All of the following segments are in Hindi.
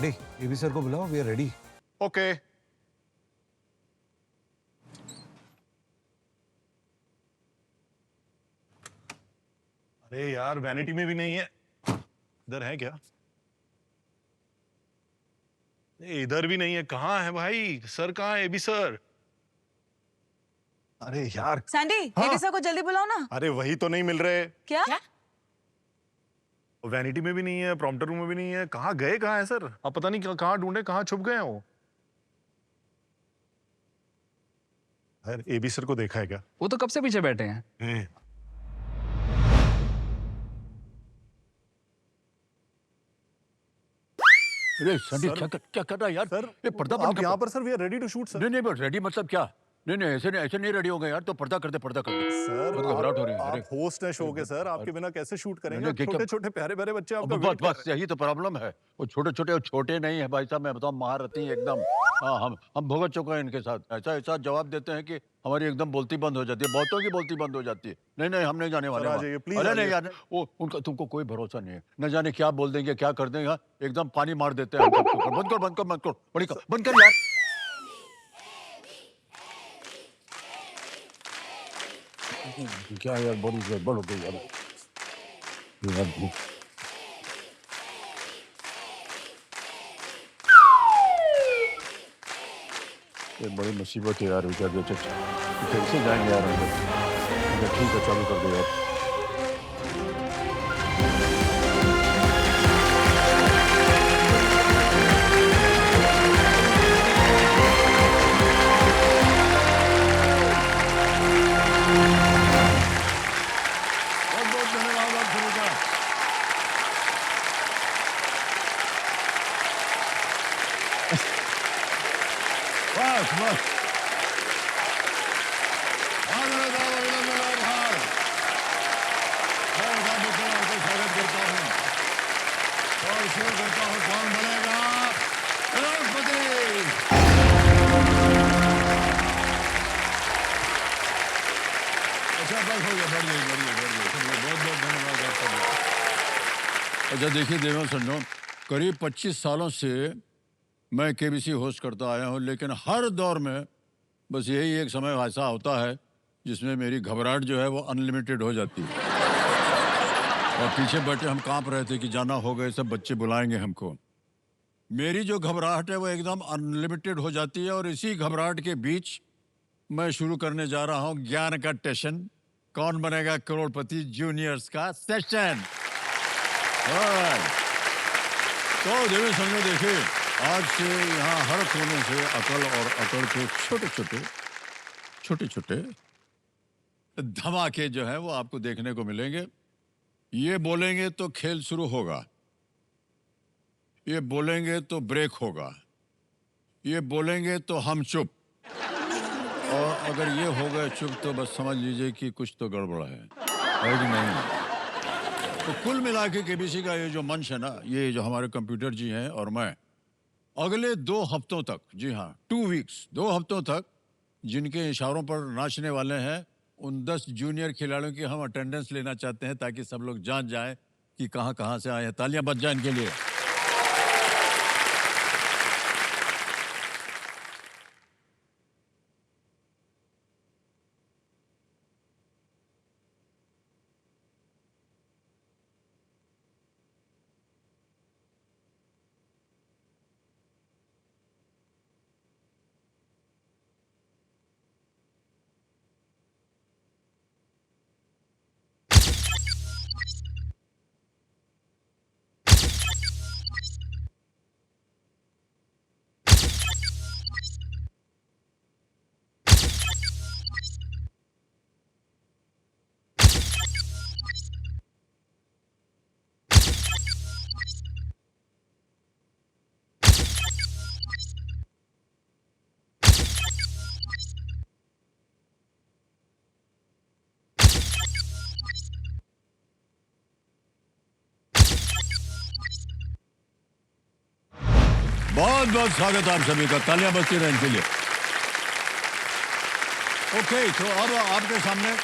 रेडी, एबी सर को बुलाओ, वी आर रेडी। ओके। अरे यार वैनिटी में भी नहीं है, इधर है क्या? इधर भी नहीं है, कहाँ है भाई? सर कहाँ है? AB sir. अरे यार सैंडी, हाँ? एबी सर को जल्दी बुलाओ ना। अरे वही तो नहीं मिल रहे। क्या? वैनिटी में भी नहीं है, प्रॉम्प्टर रूम में भी नहीं है, कहाँ गए? कहाँ है सर? अब पता नहीं कहाँ ढूंढे, कहाँ छुप गए हैं वो। अरे एबी सर को देखा है क्या? वो तो कब से पीछे बैठे हैं। अरे सनी क्या कर रहा है यार? सर ये पर्दा बंद आप कर। यहाँ पर sir, we are ready to shoot sir. नहीं बट रेडी मतलब क्या? नहीं ऐसे नहीं रेडी हो गए यार, तो पर्दा कर दे। सर बहुत घबराहट हो रही है। अरे आप होस्ट हैं शो के सर, आपके बिना कैसे शूट करेंगे? क्या- छोटे छोटे प्यारे प्यारे बच्चे आपका वेट कर बस यही तो प्रॉब्लम है। वो छोटे नहीं है भाई साहब, मैं बताऊं महारथी एकदम। हाँ हम भुगत चुके हैं इनके साथ। ऐसा जवाब देते हैं कि हमारी एकदम बोलती बंद हो जाती है, बहुतों की बोलती बंद हो जाती है। नहीं हम नहीं जाने वाले सर, आ वहाँ। जाइए, प्लीज अरे आ नहीं जाइए। यार, वो उनका तुमको कोई भरोसा नहीं है। न जाने क्या बोल देंगे, क्या कर देंगे। एकदम पानी मार देते हैं। बंद कर बड़ी बंद कर यार। क्या यार, बड़ी गड़बड़ हो गई यार। ये बड़ी मुसीबत है यार। कैसे जाएंगे यार अंदर? ठीक है, चालू कर दो यार। बहुत धन्यवाद आप सभी का। बस स्वागत करता हूँ और शुरू करता हूँ। कौन बनेगा करोड़पति? अच्छा बस हो गया, बढ़ गई। बहुत धन्यवाद आप सभी। अच्छा देखिए देवेंद्र सन्नो, करीब 25 सालों से मैं केबीसी होस्ट करता आया हूँ, लेकिन हर दौर में बस यही एक समय ऐसा होता है जिसमें मेरी घबराहट जो है वो अनलिमिटेड हो जाती है। और पीछे बैठे हम कांप रहे थे कि जाना हो गए, सब बच्चे बुलाएंगे हमको। मेरी जो घबराहट है वो एकदम अनलिमिटेड हो जाती है। और इसी घबराहट के बीच मैं शुरू करने जा रहा हूँ ज्ञान का टेशन, कौन बनेगा करोड़पति जूनियर्स का सेशन। तो देवेंद्र सन्नो देखिए, आज से यहाँ हर कोने से अकल और अकड़ के छोटे छोटे धमाके जो है वो आपको देखने को मिलेंगे। ये बोलेंगे तो खेल शुरू होगा, ये बोलेंगे तो ब्रेक होगा, ये बोलेंगे तो हम चुप, और अगर ये हो गए चुप तो बस समझ लीजिए कि कुछ तो गड़बड़ है कि नहीं। तो कुल मिला के केबीसी का ये जो मंच है ना, ये जो हमारे कंप्यूटर जी हैं और मैं, अगले 2 हफ्तों तक, जी हाँ 2 वीक्स, 2 हफ्तों तक जिनके इशारों पर नाचने वाले हैं, उन 10 जूनियर खिलाड़ियों की हम अटेंडेंस लेना चाहते हैं, ताकि सब लोग जान जाएं कि कहाँ से आए हैं। तालियां बज जाएं इनके लिए। बहुत स्वागत आप सभी का, तालियां बजती रहें इनके लिए। ओके, तो अब आपके सामने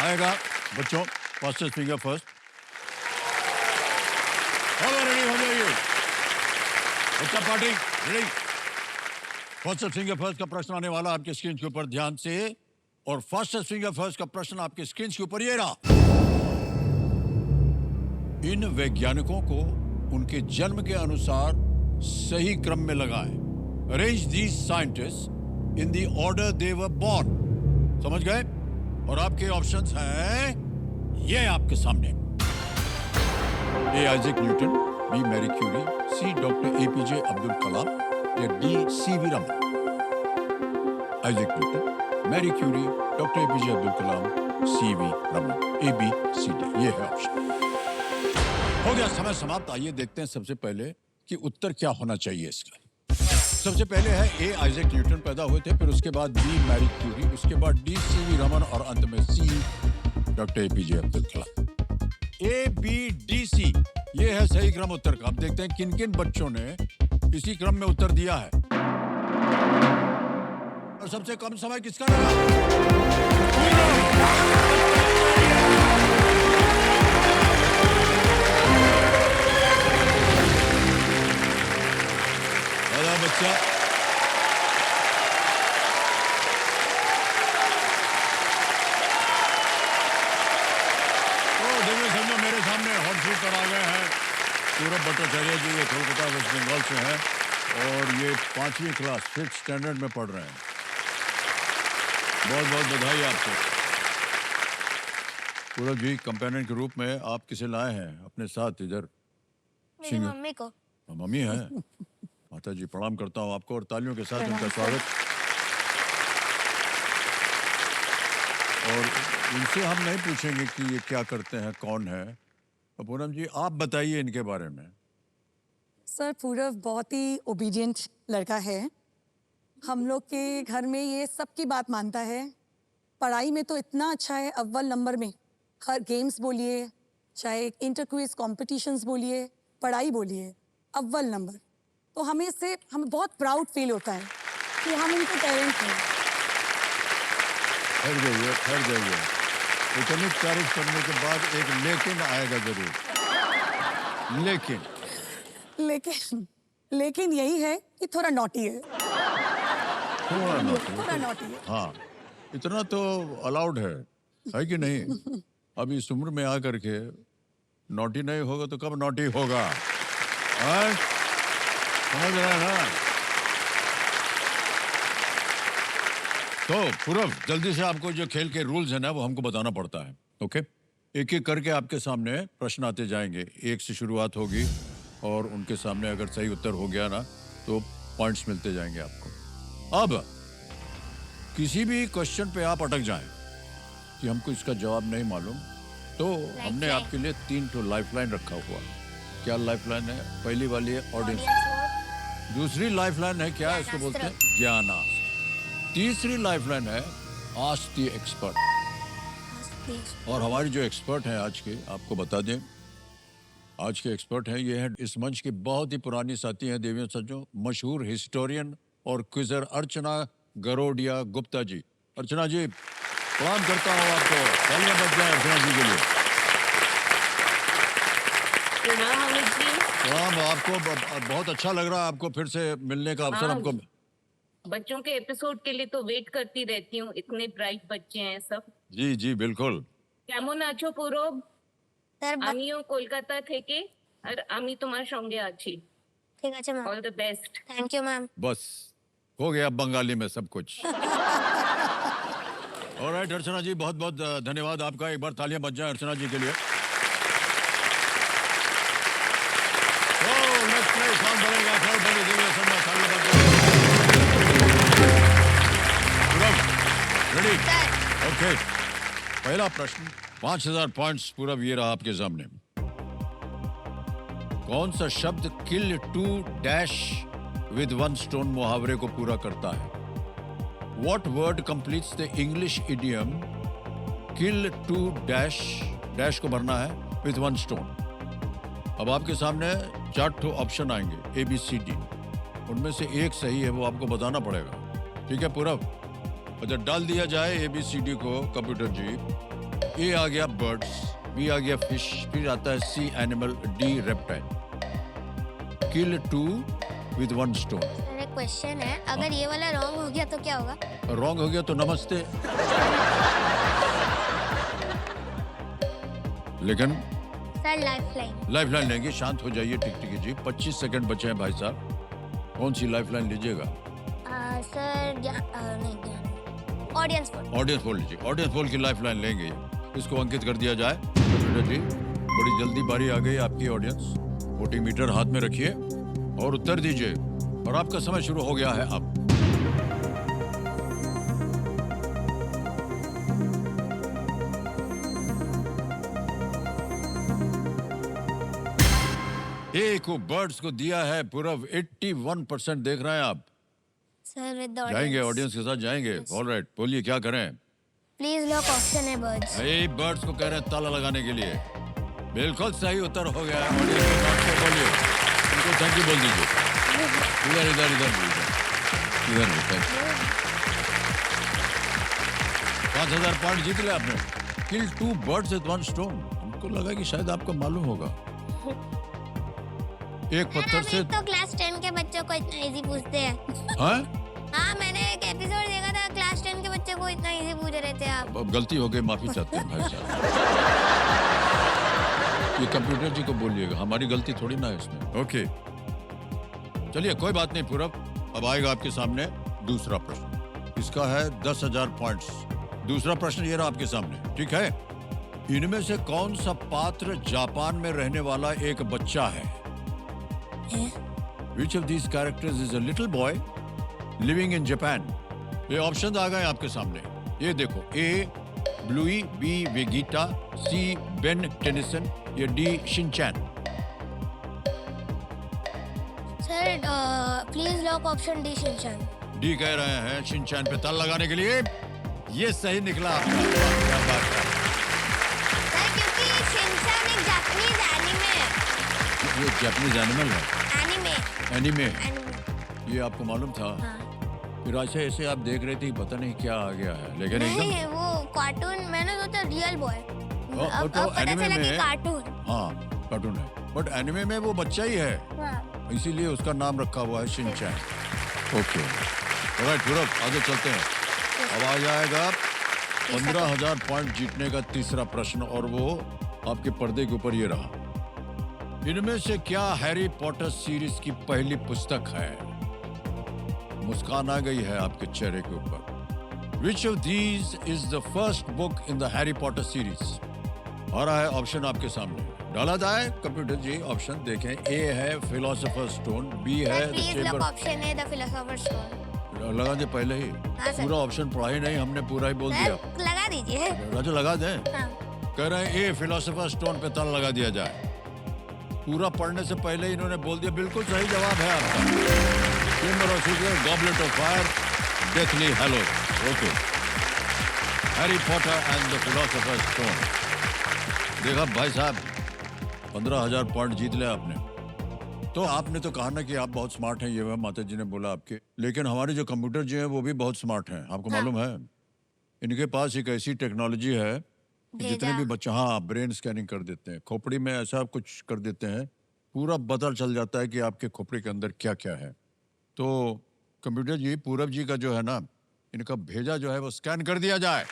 आएगा बच्चों, फास्टेस्ट फिंगर फर्स्ट। अब रेडी हो जाइए। बच्चा party ready. Fastest finger first का प्रश्न आने वाला आपके स्क्रीन के ऊपर, ध्यान से। और फास्टेस्ट फिंगर फर्स्ट का प्रश्न आपके स्क्रीन के ऊपर ये रहा। इन वैज्ञानिकों को उनके जन्म के अनुसार सही क्रम में लगाएं। Arrange these scientist in the order they were born. समझ गए? और आपके ऑप्शंस हैं ये आपके सामने। A Isaac Newton, B Marie Curie, C doctor APJ Abdul Kalam, या D CV Raman. Isaac Newton, Marie Curie, doctor APJ Abdul Kalam, CV Raman. A B C D, ये है ऑप्शन। हो गया समय समाप्त। आइए देखते हैं सबसे पहले कि उत्तर क्या होना चाहिए इसका। सबसे पहले है ए आइजैक न्यूटन पैदा हुए थे, फिर उसके बाद बी मैरी क्यूरी, उसके बाद डी सीवी रमन और अंत में C doctor APJ Abdul Kalam. A B D C, ये है सही क्रम उत्तर का। अब देखते हैं किन किन बच्चों ने इसी क्रम में उत्तर दिया है। और सबसे कम समय किसका लगा? बच्चा देखो समझो मेरे सामने हॉट सीट पर आ गए हैं सूरभ भट्टाचार्य जी। ये कोलकाता वेस्ट बंगाल से हैं और ये 5वीं क्लास 5th स्टैंडर्ड में पढ़ रहे हैं। बहुत बहुत बधाई आपको। सूरभ जी, कंपेनियन के रूप में आप किसे लाए हैं अपने साथ इधर? मेरी मम्मी को। मम्मी है। माता जी प्रणाम करता हूँ आपको और तालियों के साथ उनका स्वागत। और इनसे हम नहीं पूछेंगे कि ये क्या करते हैं, कौन है। तो पूनम जी आप बताइए इनके बारे में। सर, पूरव बहुत ही ओबीडियंट लड़का है। हम लोग के घर में ये सबकी बात मानता है। पढ़ाई में तो इतना अच्छा है, अव्वल नंबर में। हर गेम्स बोलिए, चाहे इंटर क्विज कॉम्पिटिशन्स बोलिए, पढ़ाई बोलिए, अव्वल नंबर। तो हमें बहुत प्राउड फील होता है कि हम इनके पेरेंट्स हैं। ठहर जाइए। इतनी तारीफ करने के बाद एक लेकिन आएगा जरूर। लेकिन यही है कि थोड़ा नॉटी है। थोड़ा नॉटी है। हाँ, इतना तो अलाउड है कि नहीं? अब इस उम्र में आकर के नॉटी नहीं होगा तो कब नॉटी होगा? समझ रहे हैं ना? तो पूरव, जल्दी से आपको जो खेल के रूल्स है ना वो हमको बताना पड़ता है। ओके, एक एक करके आपके सामने प्रश्न आते जाएंगे। एक से शुरुआत होगी और उनके सामने अगर सही उत्तर हो गया ना तो पॉइंट्स मिलते जाएंगे आपको। अब किसी भी क्वेश्चन पे आप अटक जाएं कि हमको इसका जवाब नहीं मालूम, तो हमने आपके लिए 3 तो लाइफलाइन रखा हुआ। क्या लाइफलाइन है? पहली वाली है ऑडियंस। दूसरी लाइफलाइन है क्या? इसको बोलते हैं ज्ञानास्त्र। तीसरी लाइफलाइन है आस्क द एक्सपर्ट। और हमारी जो एक्सपर्ट हैं आज के, आपको बता दें आज के एक्सपर्ट हैं, ये हैं इस मंच की बहुत ही पुरानी साथी हैं देवियों सज्जों, मशहूर हिस्टोरियन और क्विजर अर्चना गरोडिया गुप्ता जी। अर्चना जी प्रणाम करता हूँ आपको। तालियां बज जाए अर्चना जी के लिए। प्रणाम आपको। बहुत अच्छा लग रहा है आपको फिर से मिलने का अवसर हमको। बच्चों के एपिसोड के लिए तो वेट करती रहती हूँ, इतने ब्राइट बच्चे हैं सब। जी जी बिल्कुल। কেমন আছো পূরব? আমিও কলকাতা থেকে, আর আমি তোমার সঙ্গে আছি। ঠিক আছে ma'am. All the best. Thank you ma'am. बस हो गया बंगाली में सब कुछ। ऑलराइट अर्चना जी, बहुत बहुत धन्यवाद आपका। एक बार तालियां बज जाएं अर्चना जी के लिए। नेक्स्ट प्ले कौन बनेगा? फिर बनी देवी सन्ना, तालियां बज जाएं। रेडी? ओके, पहला प्रश्न 5000 पॉइंट्स पूरब ये रहा आपके सामने। कौन सा शब्द kill two dash with one stone मुहावरे को पूरा करता है? What word completes the English idiom kill to dash, dash को भरना है with one stone? अब आपके सामने 4 ठो ऑप्शन आएंगे ABCD, उनमें से एक सही है, वो आपको बताना पड़ेगा। ठीक है पूरब? अच्छा, डाल दिया जाए ABCD को कंप्यूटर जी। A आ गया बर्ड्स, B आ गया फिश, फिर आता है C animal, D reptile. Kill two with one stone. Sir एक क्वेश्चन है, अगर ये वाला रॉन्ग हो गया तो क्या होगा? रॉन्ग हो गया तो नमस्ते. लेकिन सर लाइफलाइन। लाइफलाइन लेंगे. शांत हो जाइए टिकटिकी जी. 25 सेकंड बचे हैं भाई साहब. कौन सी लाइफलाइन लीजिएगा? सर नहीं, ऑडियंस पोल। ऑडियंस पोल लीजिए. ऑडियंस पोल की लाइफलाइन लेंगे. इसको अंकित कर दिया जाए. कंप्यूटर जी, बड़ी जल्दी बारी आ गई आपकी. ऑडियंस वोटिंग मीटर हाथ में रखिए और उत्तर दीजिए. और आपका समय शुरू हो गया है अब. ए को बर्ड्स को दिया है पूरब 81% देख रहे हैं आप. सर विद द जाएंगे ऑडियंस के साथ जाएंगे. ऑलराइट, बोलिए क्या करें. प्लीज लॉक ऑप्शन है बर्ड्स। ए बर्ड्स को कह रहे हैं ताला लगाने के लिए. बिल्कुल सही उत्तर हो गया है. ऑडियंस के साथ से बोलिए. उनको थैंक यू बोल दीजिए. इधर इधर इधर इधर इधर. 5000 पॉइंट जीत लिया आपने. किल 2 birds with 1 stone. हमको लगा कि शायद आपको मालूम होगा. एक पत्थर से तो क्लास 10 के बच्चों को इतना इजी पूछते हैं। हाँ? हाँ, मैंने एक एपिसोड देखा था, क्लास 10 के बच्चे को इतना इजी पूछ रहे थे आप। अब गलती हो गई, माफी चाहते हैं भाई साहब. ये कंप्यूटर जी को बोलिएगा, हमारी गलती थोड़ी ना है इसमें. ओके, चलिए कोई बात नहीं पूरब. अब आएगा आपके सामने दूसरा प्रश्न. इसका है 10,000 पॉइंट्स. दूसरा प्रश्न ये रहा आपके सामने. ठीक है. इनमें से कौन सा पात्र जापान में रहने वाला एक बच्चा है? Which of these characters is a little boy living in Japan? ये ऑप्शन आ गए आपके सामने. ये देखो. A ब्लूई, B वेगीटा, C Ben Tennyson या D Shinchan. Sir please lock option D Shinchan. D कह रहे हैं शिनचैन पे ताल लगाने के लिए। ये सही निकला आपका। क्या बात है। सर क्योंकि शिनचैन एक जापानीज एनिमे है। ये जापानीज एनिमल है। एनिमे। ये आपको मालूम था? हाँ। फिर ऐसे आप देख रहे थे, पता नहीं क्या आ गया है, लेकिन नहीं एकदम वो कार्टून, मैंने सोचा रियल बॉय। अब तो पता एनिमे चला कि में कार्टून। हाँ कार्टून है, बट एनिमे में वो बच्चा ही है, हाँ। इसीलिए उसका नाम रखा हुआ है शिनचैन। ओके राइट, पूरब आगे चलते हैं। अब आ जाएगा 15,000 पॉइंट जीतने का तीसरा प्रश्न, और वो आपके पर्दे के ऊपर ये रहा। इनमें से क्या हैरी पॉटर सीरीज की पहली पुस्तक है? मुस्कान आ गई है आपके चेहरे के ऊपर। Which of these is the first book in the Harry Potter series? आ रहा है ऑप्शन आपके सामने, डाला जाए कंप्यूटर जी। ऑप्शन देखें, ए है फिलोसोफर स्टोन, बी है the please chamber. Lock option है द फिलोसोफर स्टोन। लगा दे पहले ही। हाँ, सर। पूरा ऑप्शन पढ़ा ही नहीं हमने, पूरा ही बोल दिया। लगा दीजिए। राजू लगा दें। हाँ। कह रहे हैं ए फिलोसोफर स्टोन पे ताला लगा दिया जाए। पूरा पढ़ने से पहले इन्होंने बोल दिया। बिल्कुल सही जवाब है आपका। Chamber of secrets, goblet of fire, deathly hallows. Okay, Harry Potter and the philosopher stone. देखा भाई साहब, 15,000 पॉइंट जीत लिया आपने। तो आपने तो कहा ना कि आप बहुत स्मार्ट हैं, ये वह माता जी ने बोला आपके, लेकिन हमारे जो कंप्यूटर जी हैं वो भी बहुत स्मार्ट हैं। आपको मालूम है, इनके पास एक ऐसी टेक्नोलॉजी है कि जितने भी बच्चे, हाँ, ब्रेन स्कैनिंग कर देते हैं, खोपड़ी में ऐसा कुछ कर देते हैं, पूरा पता चल जाता है कि आपके खोपड़ी के अंदर क्या क्या है। तो कंप्यूटर जी, पूरब जी का जो है ना, इनका भेजा जो है वो स्कैन कर दिया जाए।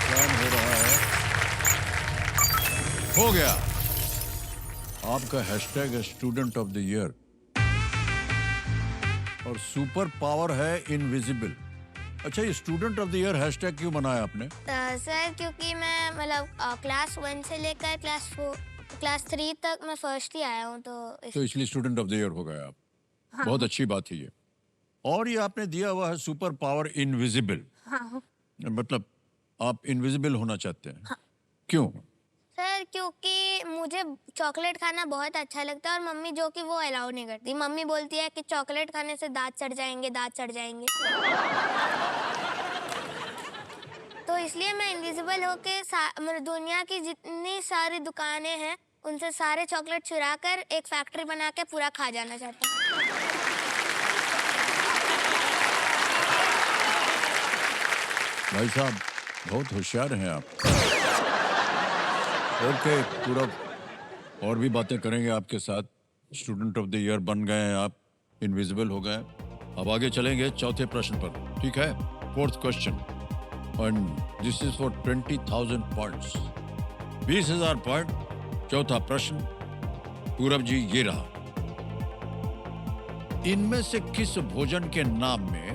स्कैन हो रहा है, हो गया। आपका हैशटैग है स्टूडेंट ऑफ द ईयर, और सुपर पावर है इनविजिबल। अच्छा, ये student of the year hashtag क्यों बनाया आपने? सर क्योंकि मैं मतलब क्लास 1 से लेकर क्लास 3 तक मैं फर्स्ट ही आया हूँ, तो इसलिए स्टूडेंट ऑफ द ईयर हो गए आप। हाँ। बहुत अच्छी बात है ये। और ये आपने दिया हुआ है सुपर पावर इनविजिबल। हाँ। मतलब आप इनविजिबल होना चाहते हैं। हाँ। क्यों? सर क्योंकि मुझे चॉकलेट खाना बहुत अच्छा लगता है, और मम्मी जो कि वो अलाउ नहीं करती। मम्मी बोलती है कि चॉकलेट खाने से दांत चढ़ जाएंगे, दांत चढ़ जाएंगे। तो इसलिए मैं इनविजिबल होके मतलब दुनिया की जितनी सारी दुकानें हैं उनसे सारे चॉकलेट चुरा कर एक फैक्ट्री बना के पूरा खा जाना चाहता हूँ। भाई साहब बहुत होशियार हैं आप। ओके पूरा और भी बातें करेंगे आपके साथ। स्टूडेंट ऑफ द ईयर बन गए हैं आप, इनविजिबल हो गए। अब आगे चलेंगे चौथे प्रश्न पर, ठीक है? Fourth question, and this is for 20,000 points, 20,000 point. चौथा प्रश्न पूरब जी ये रहा, इनमें से किस भोजन के नाम में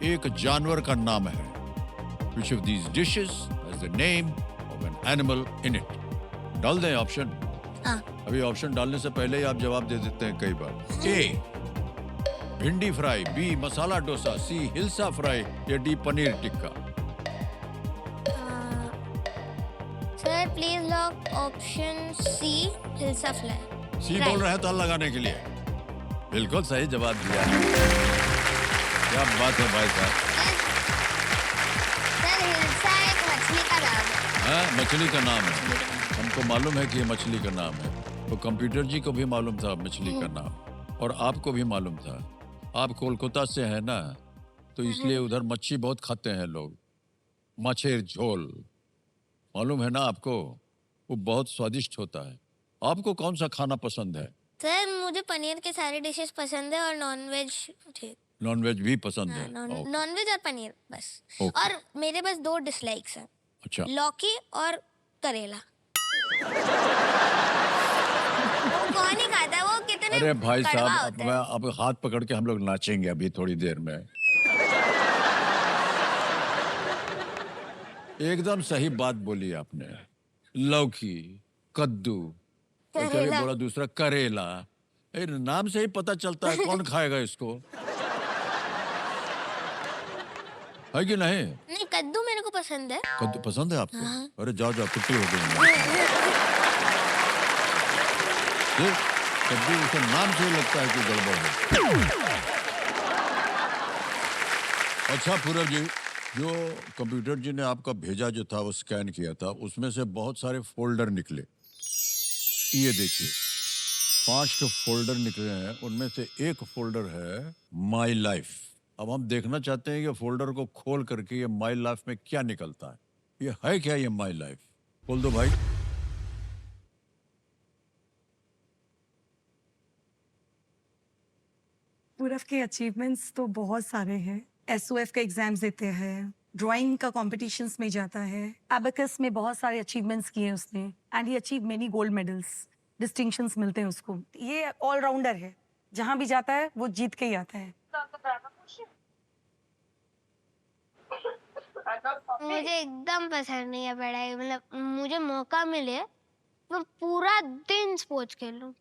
एक जानवर का नाम है? Which of these dishes has the name of an animal in it? डाल दें ऑप्शन? हाँ। अभी ऑप्शन डालने से पहले ही आप जवाब दे देते हैं कई बार। A bhindi fry, B masala dosa, C hilsa fry, या D paneer tikka. Sir please lock option C, hilsa fly. C बोल रहे हैं ताल लगाने के लिए। बिल्कुल सही जवाब दिया। क्या बात है भाई साहब। सर हिल्सा एक मछली का नाम है। हाँ, मछली का नाम है। हमको मालूम है कि ये मछली का नाम है। तो कंप्यूटर जी को भी मालूम था मछली का नाम, और आपको भी मालूम था। आप कोलकाता से हैं ना, तो इसलिए उधर मच्छी बहुत खाते हैं लोग। माछेर झोल मालूम है ना आपको, वो बहुत स्वादिष्ट होता है। आपको कौन सा खाना पसंद है? सर मुझे पनीर के सारे डिशेस पसंद है और नॉन वेज। नॉन वेज भी पसंद है? नॉन वेज और पनीर बस। ओके। और मेरे बस 2 डिसलाइक्स हैं, अच्छा, लौकी और करेला। वो कौन ही खाता है, वो कितने अरे भाई कड़वा साहब, होता है। अब हाथ पकड़ के हम लोग नाचेंगे अभी थोड़ी देर में। एकदम सही बात बोली आपने। लौकी, कद्दू, और क्या करेला। बोला दूसरा, करेला। नाम से ही पता चलता है कौन खाएगा इसको, है कि नहीं? नहीं, कद्दू मेरे को पसंद है। कद्दू पसंद है आपको? अरे जाओ जाओ, छुट्टी हो गई। ये कद्दू उसे नाम से ही लगता है कि गड़बड़ है। अच्छा पूरब जी, जो कंप्यूटर जी ने आपका भेजा जो था, वो स्कैन किया था, उसमें से बहुत सारे फोल्डर निकले। ये देखिए 5 फोल्डर निकले हैं, उनमें से एक फोल्डर है माई लाइफ। अब हम देखना चाहते हैं कि फोल्डर को खोल करके ये माई लाइफ में क्या निकलता है। ये है क्या, ये माई लाइफ? खोल दो भाई। पूरब के अचीवमेंट्स तो बहुत सारे हैं। एसओएफ का एग्जाम्स देते हैं, ड्राइंग का कॉम्पिटिशन्स में जाता है, एबेकस में बहुत सारे अचीवमेंट्स किए हैं उसने, and he achieve many gold medals, distinctions मिलते हैं उसको। ये ऑलराउंडर है, जहाँ भी जाता है वो जीत के ही आता है। मुझे एकदम पसंद नहीं है पढ़ाई। मतलब मुझे मौका मिले मैं पूरा दिन स्पोर्ट्स खेलूं।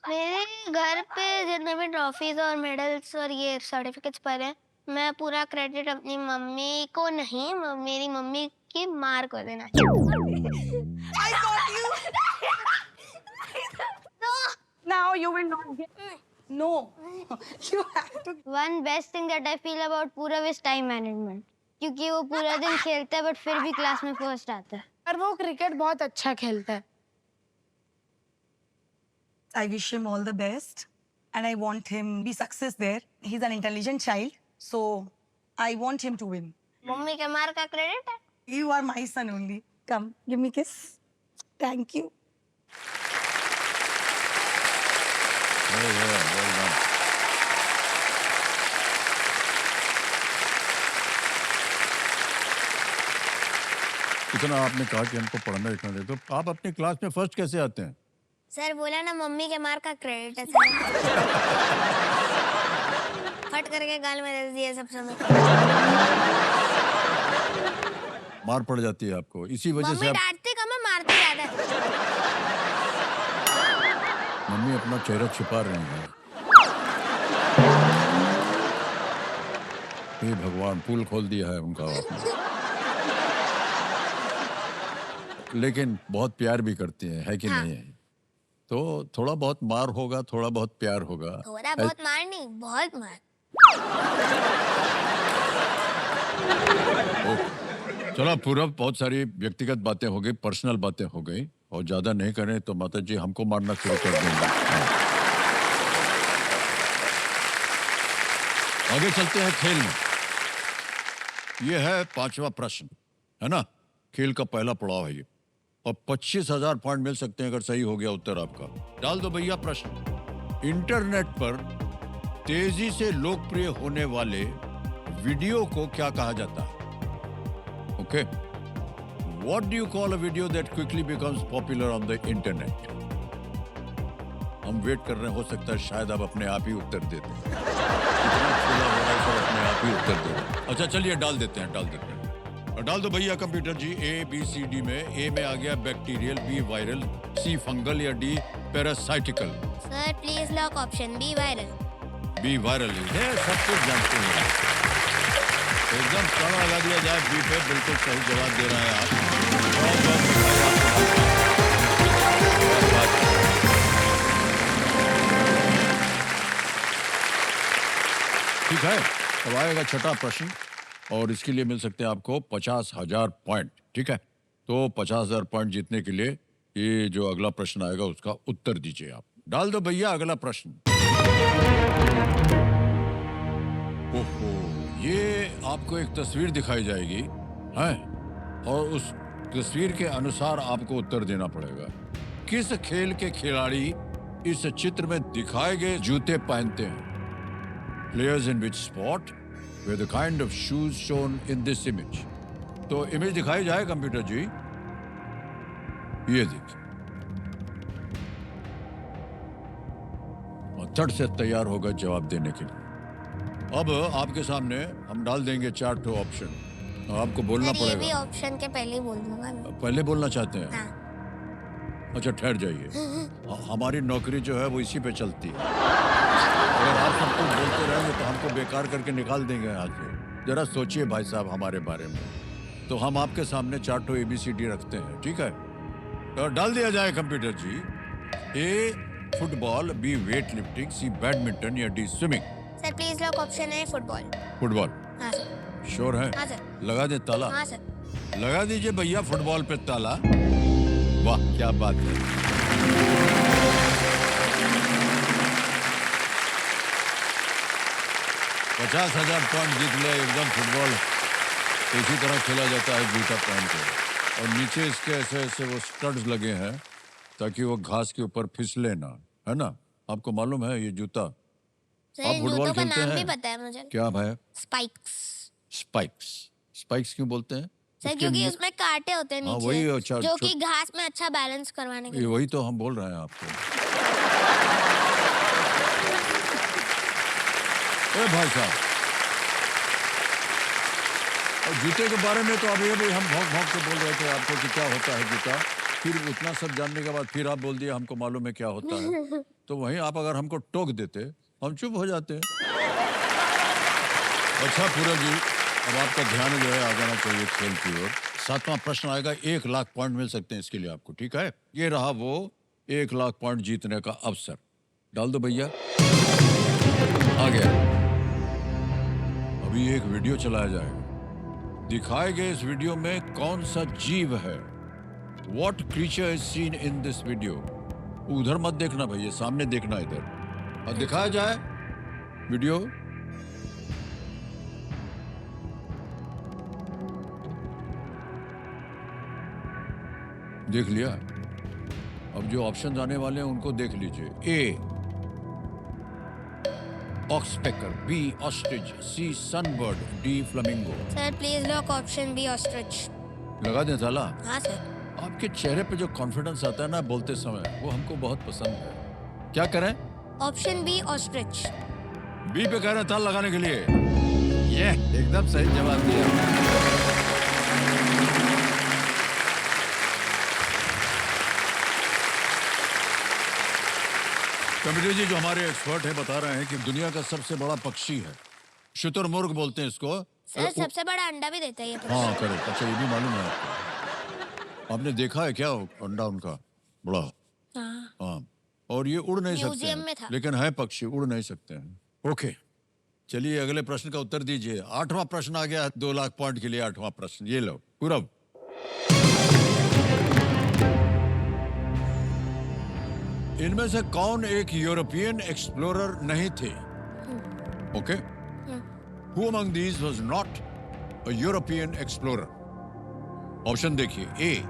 मेरे घर पे जितने भी ट्रॉफीज और मेडल्स और ये सर्टिफिकेट्स पड़े हैं, मैं पूरा क्रेडिट अपनी मम्मी को नहीं, मेरी मम्मी की मार को देना Now you will not get. No, you have to. One best thing that I feel about Purav is time management, क्योंकि वो पूरा दिन खेलता है बट फिर भी क्लास में फर्स्ट आता है। और वो क्रिकेट बहुत अच्छा खेलता है। I wish him all the best, and I want him be success there. He's an intelligent child, so I want him to win. Mummy के मार का क्रेडिट है। You are my son only. Come, give me a kiss. Thank you. well done. इतना आपने कहा कि हमको पढ़ना लिखना दे, तो आप अपनी क्लास में फर्स्ट कैसे आते हैं? सर बोला ना, मम्मी के मार का क्रेडिट है सर। फट करके गाल में दे दिए सब समय। मार पड़ जाती है आपको, इसी वजह से मम्मी आप डांटती कम है, मारती ज्यादा है। मम्मी अपना चेहरा छिपा रही हैं। हे भगवान, पुल खोल दिया है उनका आपने। लेकिन बहुत प्यार भी करती हैं, है कि हाँ। नहीं है? तो थोड़ा बहुत मार होगा, थोड़ा बहुत प्यार होगा। थोड़ा बहुत मार नहीं, बहुत मार। चलो पूरब, बहुत सारी व्यक्तिगत बातें हो गई, पर्सनल बातें हो गई, और ज्यादा नहीं करें तो माता जी हमको मारना शुरू कर देंगे। आगे चलते हैं खेल में। यह है 5वां प्रश्न, है ना? खेल का पहला पड़ाव है ये, और 25,000 पॉइंट मिल सकते हैं अगर सही हो गया उत्तर आपका। डाल दो भैया प्रश्न। इंटरनेट पर तेजी से लोकप्रिय होने वाले वीडियो को क्या कहा जाता है? Okay, what do you call a video that quickly becomes popular on the internet? हम वेट कर रहे हैं, हो सकता है शायद आप अपने आप ही उत्तर दे दें। इतना खुला हो रहा है सर, अपने आप ही उत्तर दे दें। अच्छा चलिए डाल देते हैं, डाल दो भैया computer ji. A B C D में ए में आ गया bacterial, B viral, C fungal या D parasitical? Sir please lock option B viral. B viral है, सब कुछ जानते हैं। एकदम ताला लगा दिया जाए बी पे, बिल्कुल सही जवाब दे रहे हैं आप। बहुत बहुत बधाई आपको। ठीक है, अब आएगा छठा प्रश्न और इसके लिए मिल सकते हैं आपको 50,000 पॉइंट। ठीक है, तो 50,000 पॉइंट जीतने के लिए ये जो अगला प्रश्न आएगा उसका उत्तर दीजिए आप। डाल दो भैया अगला प्रश्न। ओहो, ये आपको एक तस्वीर दिखाई जाएगी है, और उस तस्वीर के अनुसार आपको उत्तर देना पड़ेगा। किस खेल के खिलाड़ी इस चित्र में दिखाए गए जूते पहनते हैं? Players in which sport were the kind of shoes shown in this image? तो इमेज दिखाई जाए कंप्यूटर जी, ये देखिए। और थर्ड से तैयार होगा जवाब देने के लिए। अब आपके सामने हम डाल देंगे 4 ठो ऑप्शन, आपको बोलना सर ये भी पड़ेगा। ऑप्शन के पहले ही बोल दूंगा मैं। पहले बोलना चाहते हैं? हाँ। अच्छा ठहर जाइए, हमारी नौकरी जो है वो इसी पे चलती है। अगर आप सब कुछ बोलते रहेंगे तो हमको बेकार करके निकाल देंगे यहाँ से। जरा सोचिए भाई साहब हमारे बारे में। तो हम आपके सामने 4 ठो ABCD रखते हैं, ठीक है? तो डाल दिया जाए कंप्यूटर जी। ए फुटबॉल, बी वेट लिफ्टिंग, सी बैडमिंटन या D swimming? Sir please lock option है फुटबॉल। फुटबॉल हाँ सर। श्योर है? हाँ सर। लगा दे ताला? हाँ सर। लगा दीजिए भैया फुटबॉल पे ताला। वाह क्या बात है। 50,000 पॉइंट जीत ले एकदम। फुटबॉल इसी तरह खेला जाता है जूता पहन के, और नीचे इसके ऐसे ऐसे वो स्टड्स लगे हैं ताकि वो घास के ऊपर फिसले ना, है ना? आपको मालूम है ये जूता? सर आप इन फुटबॉल जूतों का खेलते नाम भी हैं? पता है मुझे। क्या भाई? स्पाइक्स। स्पाइक्स। स्पाइक्स क्यों बोलते हैं? सर उसके क्योंकि नी- उसमें कांटे होते हैं हाँ, नीचे, वही अच्छा, जो कि घास में अच्छा बैलेंस करवाने के ये लिए। वही तो हम बोल रहे हैं आपको। ए भाई साहब, और जूते के बारे में तो अभी अभी हम भौंक भौंक के बोल रहे थे आपको कि क्या होता है जूता। फिर उतना सब जानने के बाद फिर आप बोल दिए हमको मालूम है क्या होता है। तो वहीं आप अगर हमको टोक देते हम चुप हो जाते। अच्छा पूरब जी, अब आपका ध्यान जो है आ जाना चाहिए खेल की ओर। 7वां प्रश्न आएगा, 1 लाख पॉइंट मिल सकते हैं इसके लिए आपको, ठीक है? ये रहा वो 1 लाख पॉइंट जीतने का अवसर। डाल दो भैया। आ गया। अभी एक वीडियो चलाया जाएगा। दिखाए गए इस वीडियो में कौन सा जीव है? What creature is seen in this video? उधर मत देखना भैया, सामने देखना इधर। और दिखाया जाए वीडियो। देख लिया? अब जो ऑप्शन आने वाले हैं उनको देख लीजिए। A oxpecker, B ostrich, C sunbird, D flamingo. Sir please lock option B ostrich. लगा दें ताला? हाँ सर। आपके चेहरे पे जो कॉन्फिडेंस आता है ना बोलते समय, वो हमको बहुत पसंद है। क्या करें? Option B ostrich. बी पे कह रहे हैं ताला लगाने के लिए। ये एकदम सही जवाब दिया। कमिटी जी जो हमारे एक्सपर्ट हैं बता रहे हैं कि दुनिया का सबसे बड़ा पक्षी है शुतुरमुर्ग बोलते हैं इसको। सर सबसे बड़ा अंडा भी देता है ये। हाँ करेक्ट। अच्छा ये भी मालूम है आपको? आपने देखा है क्या अंडा उनका बड़ा? हाँ। हाँ, और ये उड़ नहीं सकते म्यूजियम में था। हैं, लेकिन है पक्षी, उड़ नहीं सकते हैं। ओके चलिए अगले प्रश्न का उत्तर दीजिए। 8वां प्रश्न आ गया 2 लाख पॉइंट के लिए। 8वां प्रश्न ये लो पूरब। इनमें से कौन एक यूरोपियन एक्सप्लोरर नहीं थे? Okay, Who among these was not a European explorer? Option देखिए, A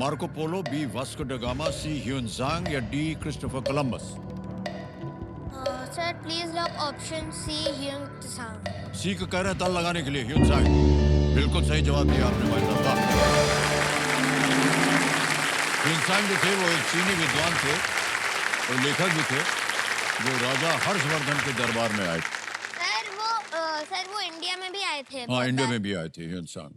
Marco Polo, B Vasco da Gama, C Xuanzang या D Christopher Columbus. Sir please lock option C Hiuen C को कह रहे हैं ताल लगाने के लिए, ह्यूनजांग। बिल्कुल सही जवाब दिया आपने भाई साहब। ह्यूनजांग जो थे वो एक चीनी विद्वान थे और लेखक भी थे, जो राजा हर्षवर्धन के दरबार में आए थे। सर वो इंडिया में भी आए थे। हाँ, बहुत इंडिया बार। में भी आए थे ह्यूनजांग।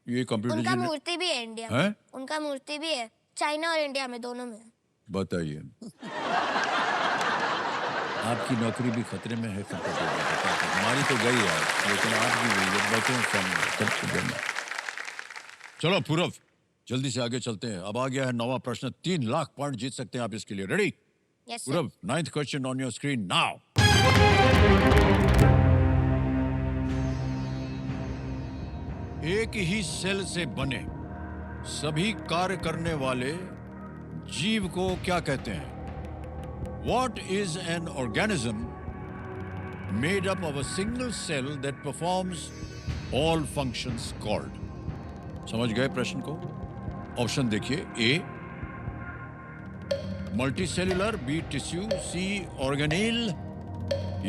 ये कंप्यूटर उनका जी ने मूर्ति भी है इंडिया हैं? में। उनका मूर्ति भी है चाइना और इंडिया में, दोनों में। बताइए, आपकी नौकरी भी खतरे में है कंप्यूटर जी। हमारी तो गई यार, लेकिन आपकी गई है, बच्चों सामने। चलो पूरव, जल्दी से आगे चलते हैं। अब आ गया है 9वां प्रश्न। 3 लाख पॉइंट जीत सकते हैं आप इसके लिए। Ready? Yes sir. Purav, 9th question on your screen now. एक ही सेल से बने सभी कार्य करने वाले जीव को क्या कहते हैं? What is an organism made up of a single cell that performs all functions called? समझ गए प्रश्न को? ऑप्शन देखिए, ए मल्टीसेल्युलर, बी टिश्यू, सी ऑर्गेनेल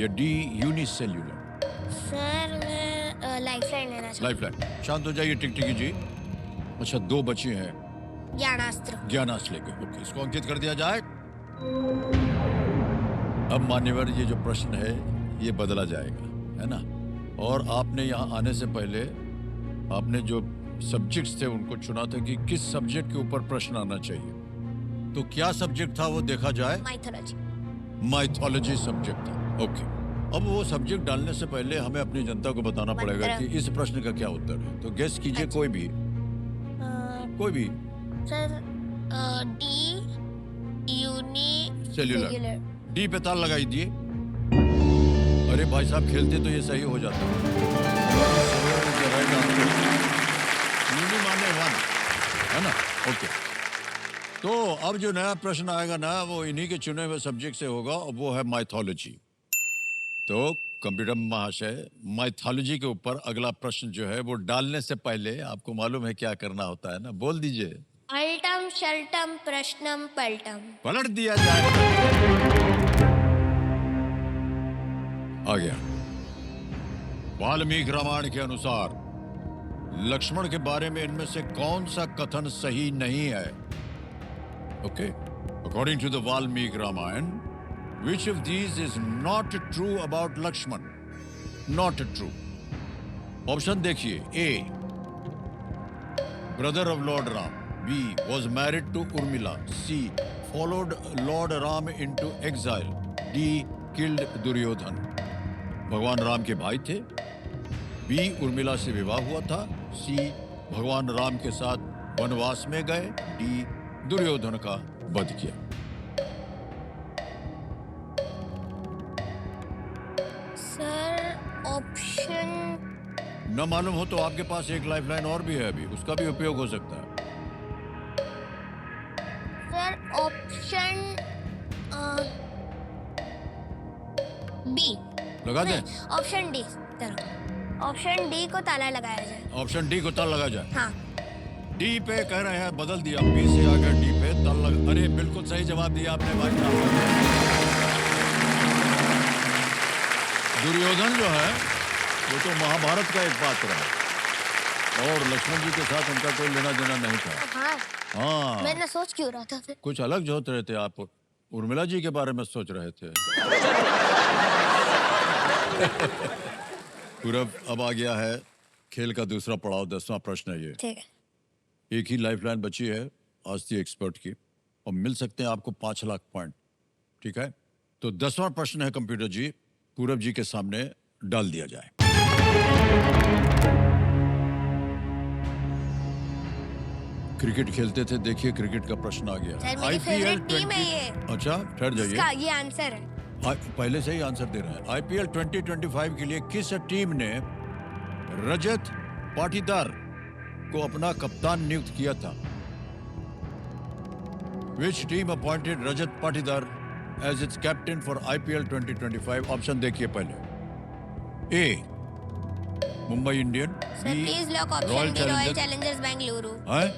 या डी यूनिसेल्युलर। सर मैं लाइफलाइन लेना चाहता लाइफलाइन। शांत हो जाइए टिकटिकी जी। अच्छा, 2 बचे हैं हूँ। ज्ञानास्त्र। ज्ञानास्त्र लेके। ओके, इसको अंकित कर दिया जाए। अब मान्यवर, ये जो प्रश्न है ये बदला जाएगा, है ना? और आपने यहाँ आने से पहले आपने जो सब्जेक्ट्स थे उनको चुना था कि किस सब्जेक्ट के ऊपर प्रश्न आना चाहिए। तो क्या सब्जेक्ट था वो देखा जाए। माइथोलॉजी। माइथोलॉजी सब्जेक्ट था। ओके, अब वो सब्जेक्ट डालने से पहले हमें अपनी जनता को बताना पड़ेगा कि इस प्रश्न का क्या उत्तर है। तो गेस कीजिए, कोई भी कोई भी। Sir D unicellular. D पे ताल लगाई दिए। अरे भाई साहब, खेलते तो ये सही हो जाता माने 1, है ना? ओके, तो अब जो नया प्रश्न आएगा ना, वो इन्हीं के चुने हुए सब्जेक्ट से होगा, और वो है माइथोलॉजी। तो कंप्यूटर महाशय, माइथोलॉजी के ऊपर अगला प्रश्न जो है वो डालने से पहले आपको मालूम है क्या करना होता है ना? बोल दीजिए। अल्टम शल्टम प्रश्नम पलटम। पलट दिया जाए। आ गया। वाल्मीकि रामायण के अनुसार लक्ष्मण के बारे में इनमें से कौन सा कथन सही नहीं है? Okay, according to the Valmiki Ramayana, which of these is not true about Lakshman? Not true. Option देखिए, A brother of Lord Ram, B was married to Urmila, C followed Lord Ram into exile, D killed Duryodhan. भगवान राम के भाई थे, B उर्मिला से विवाह हुआ था, C भगवान राम के साथ वनवास में गए, D दुर्योधन का वध किया। सर ऑप्शन न मालूम हो तो आपके पास एक लाइफलाइन और भी है, अभी उसका भी उपयोग हो सकता है। सर ऑप्शन बी लगा दें? ऑप्शन डी करो। ऑप्शन डी को ताला लगाया जाए। ऑप्शन डी को ताल लगा जाए। हाँ। डी पे कह रहे हैं, बदल दिया, बी से आकर डी पे ताल लगा। अरे बिल्कुल सही जवाब दिया आपने भाई साहब। दुर्योधन जो है वो तो महाभारत का एक पात्र है, और लक्ष्मण जी के साथ उनका कोई लेना देना नहीं था। हाँ। हाँ, मैं ना सोच क्यों रहा था फिर। कुछ अलग जो होते रहते आप उर्मिला जी के बारे में सोच रहे थे। पूरब, अब आ गया है खेल का दूसरा पड़ाव, 10वां प्रश्न है ये। ठीक है। एक ही लाइफलाइन बची है आस्ती एक्सपर्ट की, और मिल सकते हैं आपको 5 लाख पॉइंट। ठीक है, तो 10वां प्रश्न है कंप्यूटर जी, पूरब जी के सामने डाल दिया जाए। क्रिकेट खेलते थे, देखिए क्रिकेट का प्रश्न आ गया। सर मेरी फेवरेट टीम है ये। अच्छा, ठहर जाइए, इसका ये आंसर है। पहले से ही आंसर दे रहे हैं। आईपीएल 2025 के लिए किस टीम ने रजत पाटीदार को अपना कप्तान नियुक्त किया था? Which team appointed Rajat Patidar as its captain for IPL 2025? Option देखिए पहले। A Mumbai Indian, sir please lock option B royal challengers Bengaluru. हैं?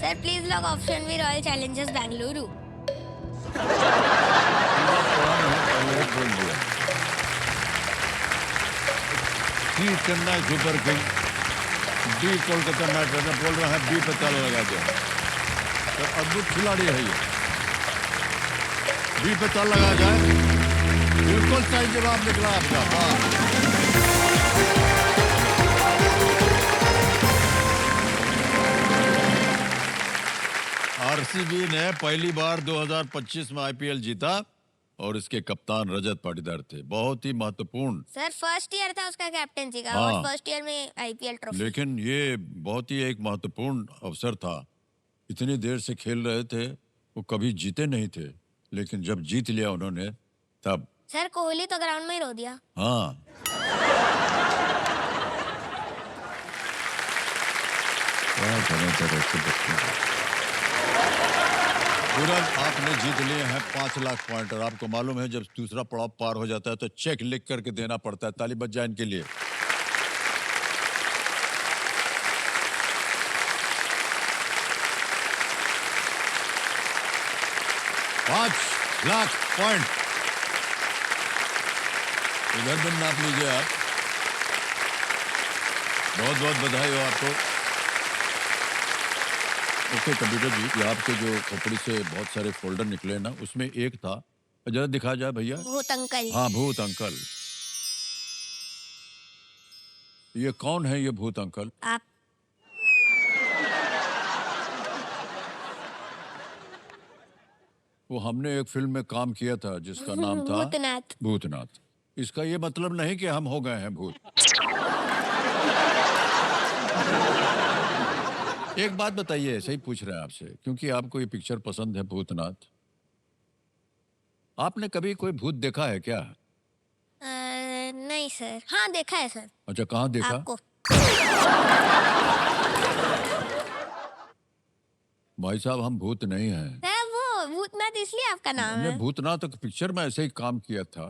Sir please lock option B royal challengers Bengaluru. बोल दिया। C Chennai super king, D Kolkata knight riders, बोल रहे हैं बी पे ताला लगा दिया। तो अद्भुत खिलाड़ी है ये, बी पे ताला लगा जाए। बिल्कुल सही जवाब निकला आपका। आरसीबी ने पहली बार 2025 में आईपीएल जीता और इसके कप्तान रजत पाटीदार थे। बहुत ही महत्वपूर्ण। सर फर्स्ट ईयर था उसका कैप्टेंसी का, हाँ। और फर्स्ट ईयर में आईपीएल ट्रॉफी। लेकिन ये बहुत ही एक महत्वपूर्ण अवसर था। इतनी देर से खेल रहे थे, वो कभी जीते नहीं थे, लेकिन जब जीत लिया उन्होंने तब। सर कोहली तो ग्राउंड में ही रो दिया। हाँ, क्या करें सर ऐसे बच्चों को। तुरंत आपने जीत लिए हैं 5 लाख पॉइंट। और आपको मालूम है जब दूसरा पड़ाव पार हो जाता है तो चेक लिख करके देना पड़ता है। ताली बज जाए इनके लिए। $5 लाख पॉइंट इधर दिन नाप लीजिए आप। बहुत बहुत बधाई हो आपको। ओके कंप्यूटर जी, ये आपके जो खोपड़ी से बहुत सारे फोल्डर निकले ना, उसमें एक था, जरा दिखा जाए भैया। भूत अंकल। हाँ, भूत अंकल। ये कौन है ये भूत अंकल? आप। वो हमने एक फिल्म में काम किया था जिसका नाम था भूतनाथ। भूतनाथ। इसका ये मतलब नहीं कि हम हो गए हैं भूत। एक बात बताइए, ऐसे ही पूछ रहे हैं आपसे क्योंकि आपको ये पिक्चर पसंद है भूतनाथ। आपने कभी कोई भूत देखा है क्या? नहीं सर। हाँ देखा है सर। अच्छा, कहाँ देखा? आपको। भाई साहब, हम भूत नहीं हैं। सर वो भूतनाथ इसलिए आपका नाम हमने है। भूतनाथ पिक्चर में ऐसे ही काम किया था,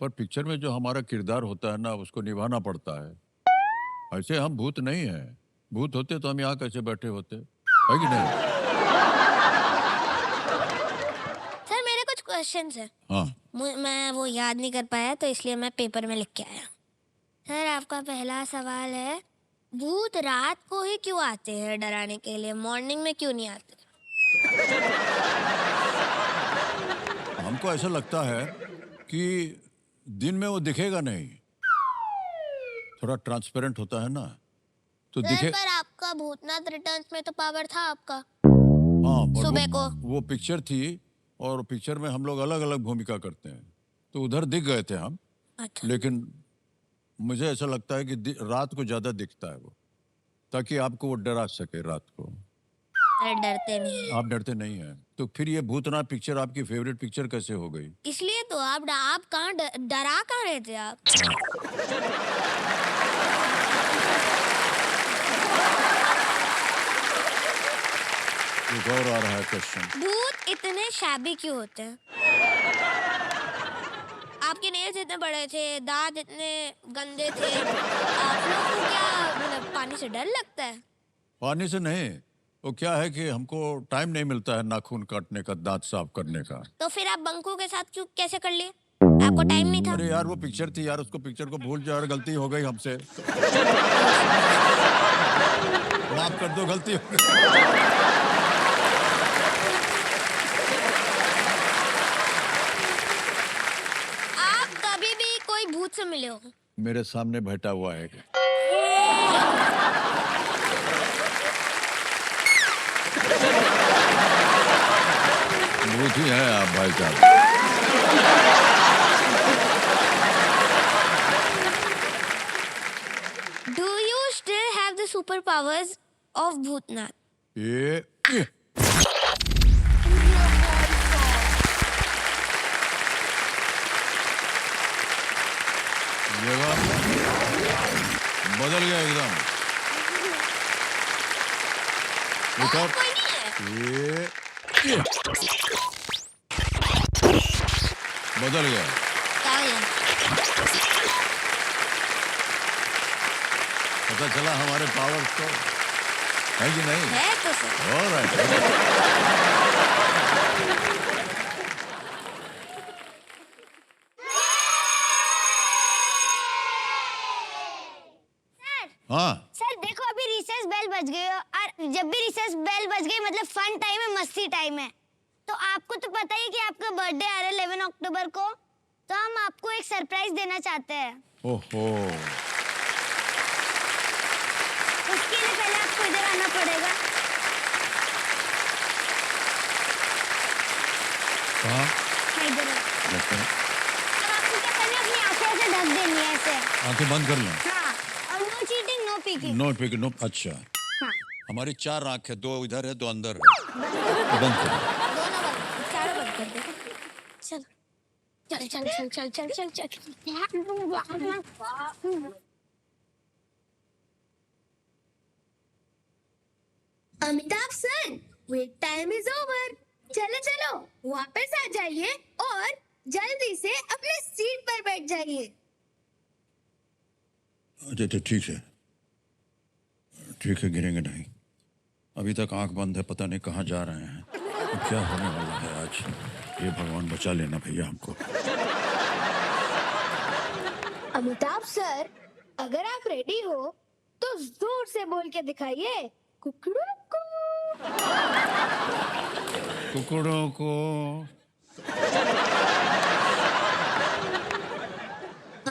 पर पिक्चर में जो हमारा किरदार होता है ना, उसको निभाना पड़ता है। ऐसे हम भूत नहीं हैं। भूत होते तो हम यहाँ कैसे बैठे होते, है कि नहीं? सर मेरे कुछ क्वेश्चंस है। हाँ, मैं वो याद नहीं कर पाया तो इसलिए मैं पेपर में लिख के आया। सर आपका पहला सवाल है, भूत रात को ही क्यों आते हैं डराने के लिए, मॉर्निंग में क्यों नहीं आते? हमको ऐसा लगता है कि दिन में वो दिखेगा नहीं, थोड़ा ट्रांसपेरेंट होता है ना, तो सर दिखे। पर आपका भूतनाथ रिटर्न्स में तो पावर था आपका। हाँ, पर सुबह को। वो पिक्चर थी और पिक्चर में हम लोग अलग अलग भूमिका करते हैं, तो उधर दिख गए थे हम। अच्छा। लेकिन मुझे ऐसा लगता है कि रात को ज्यादा दिखता है वो, ताकि आपको वो डरा सके रात को। सर डरते नहीं हैं। आप डरते नहीं हैं, तो फिर ये भूतनाथ पिक्चर आपकी फेवरेट पिक्चर कैसे हो गई? इसलिए तो आप कहाँ डरा कहाँ रहे थे आप? एक और आ रहा है क्वेश्चन। भूत इतने शैबी क्यों होते हैं? आपके नेल्स इतने बड़े थे, दांत इतने गंदे थे, आप लोग को क्या मतलब पानी से डर लगता है? पानी से नहीं, वो क्या है कि हमको टाइम नहीं मिलता है नाखून काटने का, दांत साफ करने का। तो फिर आप बंकू के साथ क्यों कैसे कर लिए? आपको टाइम नहीं था? अरे यार, वो पिक्चर थी यार, उसको पिक्चर को भूल जाओ, गलती हो गई हमसे। माफ कर दो, गलती हो गई। आप कभी भी कोई भूत से मिले हो? मेरे सामने बैठा हुआ है। भूत ही है आप भाई साहब। Do you still have the superpowers of Bhutnath? ये जगह बदल गया एकदम। और उतर। कोई नहीं है? ये बदल गया। क्या हुआ? पता चला हमारे पावर तो है कि नहीं? है तो सर। ऑलराइट। हाँ सर देखो अभी रिसेस बेल बज गई और जब भी रिसेस बेल बज गई मतलब फन टाइम है, मस्ती टाइम है। तो आपको तो पता ही है कि आपका बर्थडे आ रहा है 11 अक्टूबर को, तो हम आपको एक सरप्राइज देना चाहते हैं। ओहो, उसके लिए पहले आपको इधर आना पड़ेगा। कहाँ? इधर देखते हैं। अब आपको क्या करना है, अपनी आंखें ऐसे ढक देनी है ऐसे। आंखें बंद कर लें। हाँ, और no cheating no peeking. No peek no. अच्छा, हाँ, हमारी 4 आंखें, 2 इधर है 2 अंदर है। बंद करो। दोनों बंद, चारों बंद कर दे। चल चल चल चल चल चल चल चल। Amitabh sir, wait time is over. चलो चलो वापस आ जाइए और जल्दी से अपने सीट पर बैठ जाइए। अच्छा तो ठीक है, गिरेंगे नहीं। अभी तक आंख बंद है, पता नहीं कहाँ जा रहे हैं। अब क्या होने वाला है आज? ये भगवान बचा लेना भैया हमको। अमिताभ सर, अगर आप रेडी हो तो जोर से बोल के दिखाइए। कुकड़ू कुकुड़ों को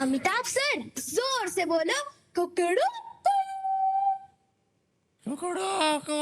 अमिताभ सर, जोर से बोलो कुकड़ू। कुकुड़ों को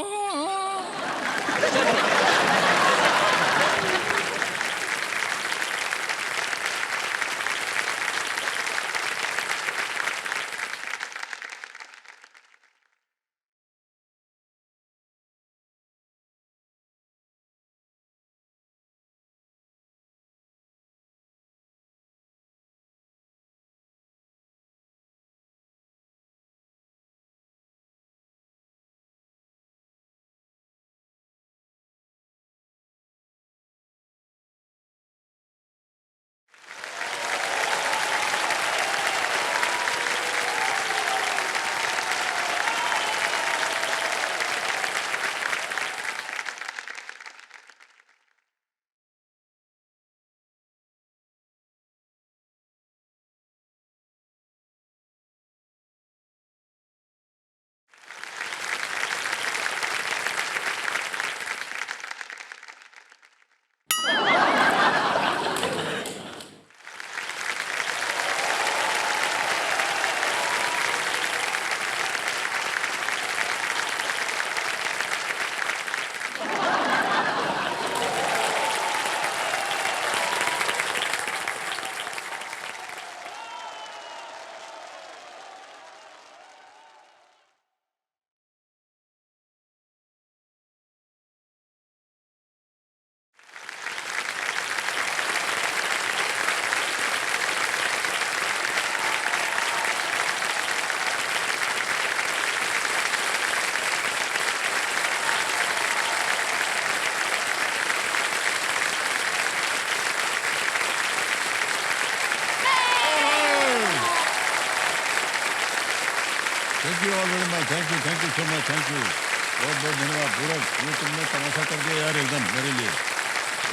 thank you all very much. Thank you so much. Thank you, बहुत बहुत धन्यवाद। पूरा ये तुमने तमाशा कर दिया यार एकदम मेरे लिए।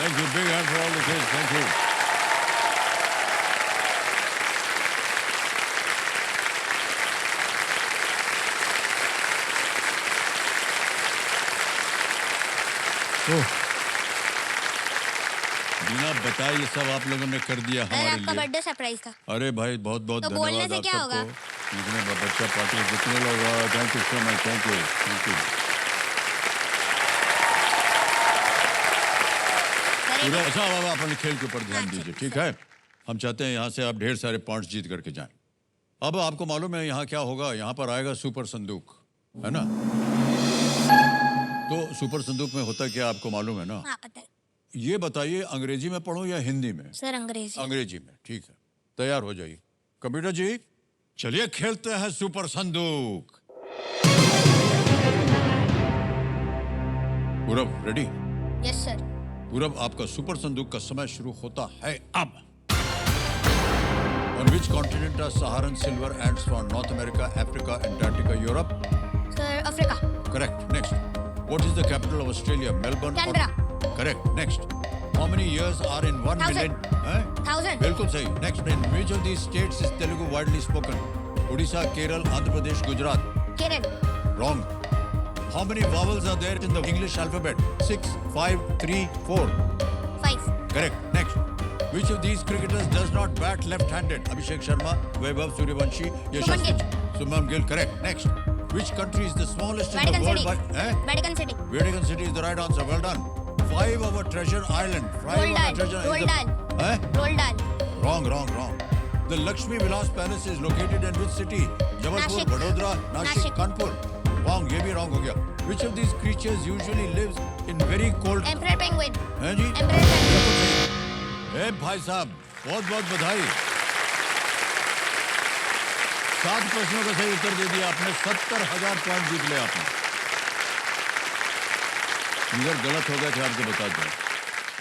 Thank you, big hand for all the kids. Thank you. बिना बताए ये सब आप लोगों ने कर दिया हमारे आपका लिए। बर्थडे सरप्राइज था। अरे भाई बहुत बहुत तो बोलने धन्यवाद से आप क्या होगा? सबको। जितने बच्चा पार्टी जितने लोग, thank you so much. Thank you. पूरा अच्छा, अब आप अपने खेल के ऊपर ध्यान दीजिए, ठीक है? हम चाहते हैं यहाँ से आप ढेर सारे पॉइंट्स जीत करके जाएं। अब आपको मालूम है यहाँ क्या होगा? यहाँ पर आएगा सुपर संदूक, है ना? तो सुपर संदूक में होता क्या आपको मालूम है ना? हाँ पता है ये बताइए, अंग्रेजी में पढ़ूं या हिंदी में? सर, अंग्रेजी। अंग्रेजी में, ठीक है। तैयार हो जाइए। कंप्यूटर जी, चलिए खेलते हैं सुपर संदूक। पूरब रेडी? Yes sir. पूरब, आपका सुपर संदूक का समय शुरू होता है अब। On which which continent are Saharan silver ants found? North America, Africa, Antarctica, Europe? Sir Africa, Correct. Next. What is the capital of Australia? Melbourne. Canberra. Correct. Next. How many years are in 1 Thousand. million? Eh? 1000, बिल्कुल सही. Next. In which of these states is Telugu widely spoken? Odisha, Kerala, Andhra Pradesh, Gujarat. Kerala, Wrong. How many vowels are there in the English alphabet? 6, 5, 3, 4. 5, Correct. Next. Which of these cricketers does not bat left-handed? Abhishek Sharma, Vaibhav Suryavanshi, Yashasvi. Shubman Gill. Correct. Next. Which country is the smallest in the Vatican world? City. Vatican City, Vatican City is the right answer. Well done. 5 of our treasure island. 5 Roald of our Dahl, treasure Roald Dahl. Rolled dal, Wrong. The Lakshmi Vilas Palace is located in which city? Jabalpur, Nashik. Vadodara, Nashik, Nashik. Kanpur. Wrong. ये भी wrong हो गया. Which of these creatures usually lives in very cold? Emperor penguin, हैं जी? एम्परर पेंगुइन, बिल्कुल सही। भाई साहब, बहुत बधाई। 7 प्रश्नों का सही उत्तर दे दिया आपने। 70,000 पॉइंट जीत ले आपने। इधर गलत हो गए थे, आपको बता दूं।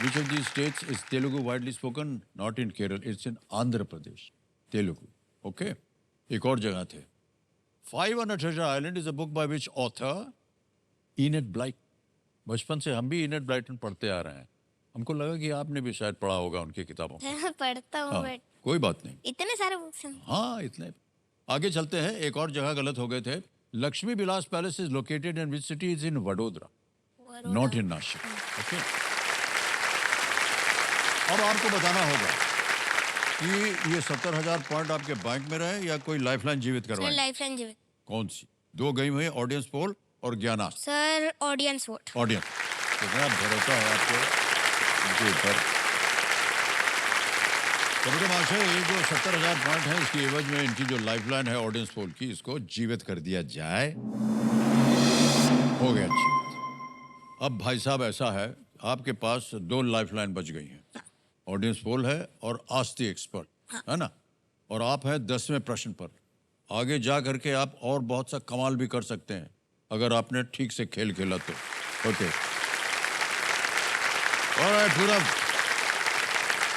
Which of these states is Telugu widely spoken? Not in Kerala, it's in Andhra Pradesh. Telugu. Okay? एक और जगह थे। 5 on a Treasure Island is a book by which author? Enid Blyton. बचपन से हम भी इनेट ब्लाइटन पढ़ते आ रहे हैं। हमको लगा कि आपने भी शायद पढ़ा होगा उनकी किताबों को। पढ़ता हूँ हाँ, बट कोई बात नहीं। इतने सारे बुक्स हैं। हाँ, इतने। आगे चलते हैं। एक और जगह गलत हो गए थे। Lakshmi Vilas palace is located in which city? Is in Vadodara, not in Nashik. Okay, अब आपको बताना होगा कि ये 70,000 पॉइंट आपके बैंक में रहे या कोई लाइफलाइन जीवित करवाए? लाइफ लाइन जीवित। कौन सी? 2 गई हुई, ऑडियंस पोल और ज्ञानास्त्र। Sir audience vote. ऑडियंस, कितना भरोसा है आपको उनके ऊपर। कभी महाशय, ये जो 70,000 पॉइंट है, इसकी एवज में इनकी जो लाइफलाइन है ऑडियंस पोल की, इसको जीवित कर दिया जाए। हो गया जीवित। अब भाई साहब ऐसा है, आपके पास 2 लाइफलाइन बच गई हैं। ऑडियंस पोल है और आस्क द एक्सपर्ट, है ना? और आप हैं 10वें प्रश्न पर। आगे जा करके आप और बहुत सा कमाल भी कर सकते हैं अगर आपने ठीक से खेल खेला तो। ओके, और पूरा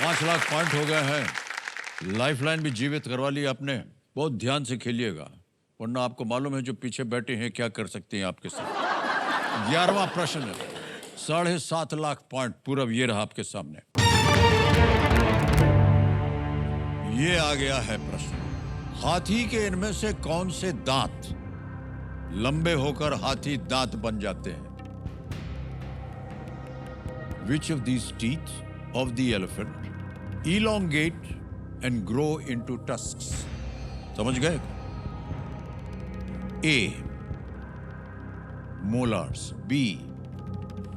5 लाख पॉइंट हो गए हैं। लाइफलाइन भी जीवित करवा ली आपने। बहुत ध्यान से खेलिएगा, वरना आपको मालूम है जो पीछे बैठे हैं क्या कर सकते हैं आपके साथ। 11वां प्रश्न है, 7.5 लाख पॉइंट पूरब ये रहा आपके सामने। ये आ गया है प्रश्न, हाथी के इनमें से कौन से दांत लंबे होकर हाथी दांत बन जाते हैं? Which of these teeth of the elephant elongate and grow into tusks? समझ गए? A. molars, B.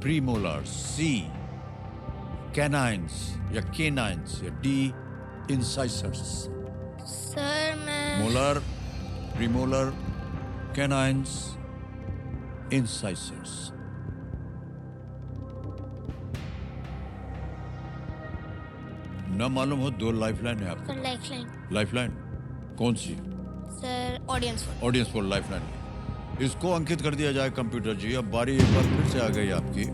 premolars, C. canines या canines या D. incisors. सर मैं molar, premolar, canines, incisors. ना मालूम हो, 2 लाइफलाइन है आपके। Life line. लाइफलाइन कौन सी? Sir audience vote. Audience poll lifeline. इसको अंकित कर दिया जाए कंप्यूटर जी। अब बारी एक बार फिर से आ गई आपकी।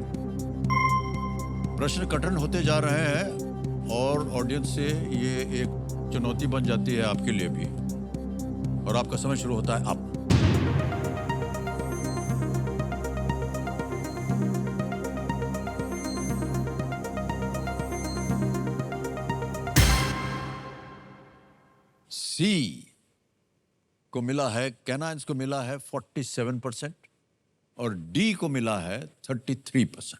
प्रश्न कठिन होते जा रहे हैं और ऑडियंस से ये एक चुनौती बन जाती है आपके लिए भी। और आपका समय शुरू होता है अब। सी को मिला है, कैनाइंस को मिला है 47% और डी को मिला है 33%।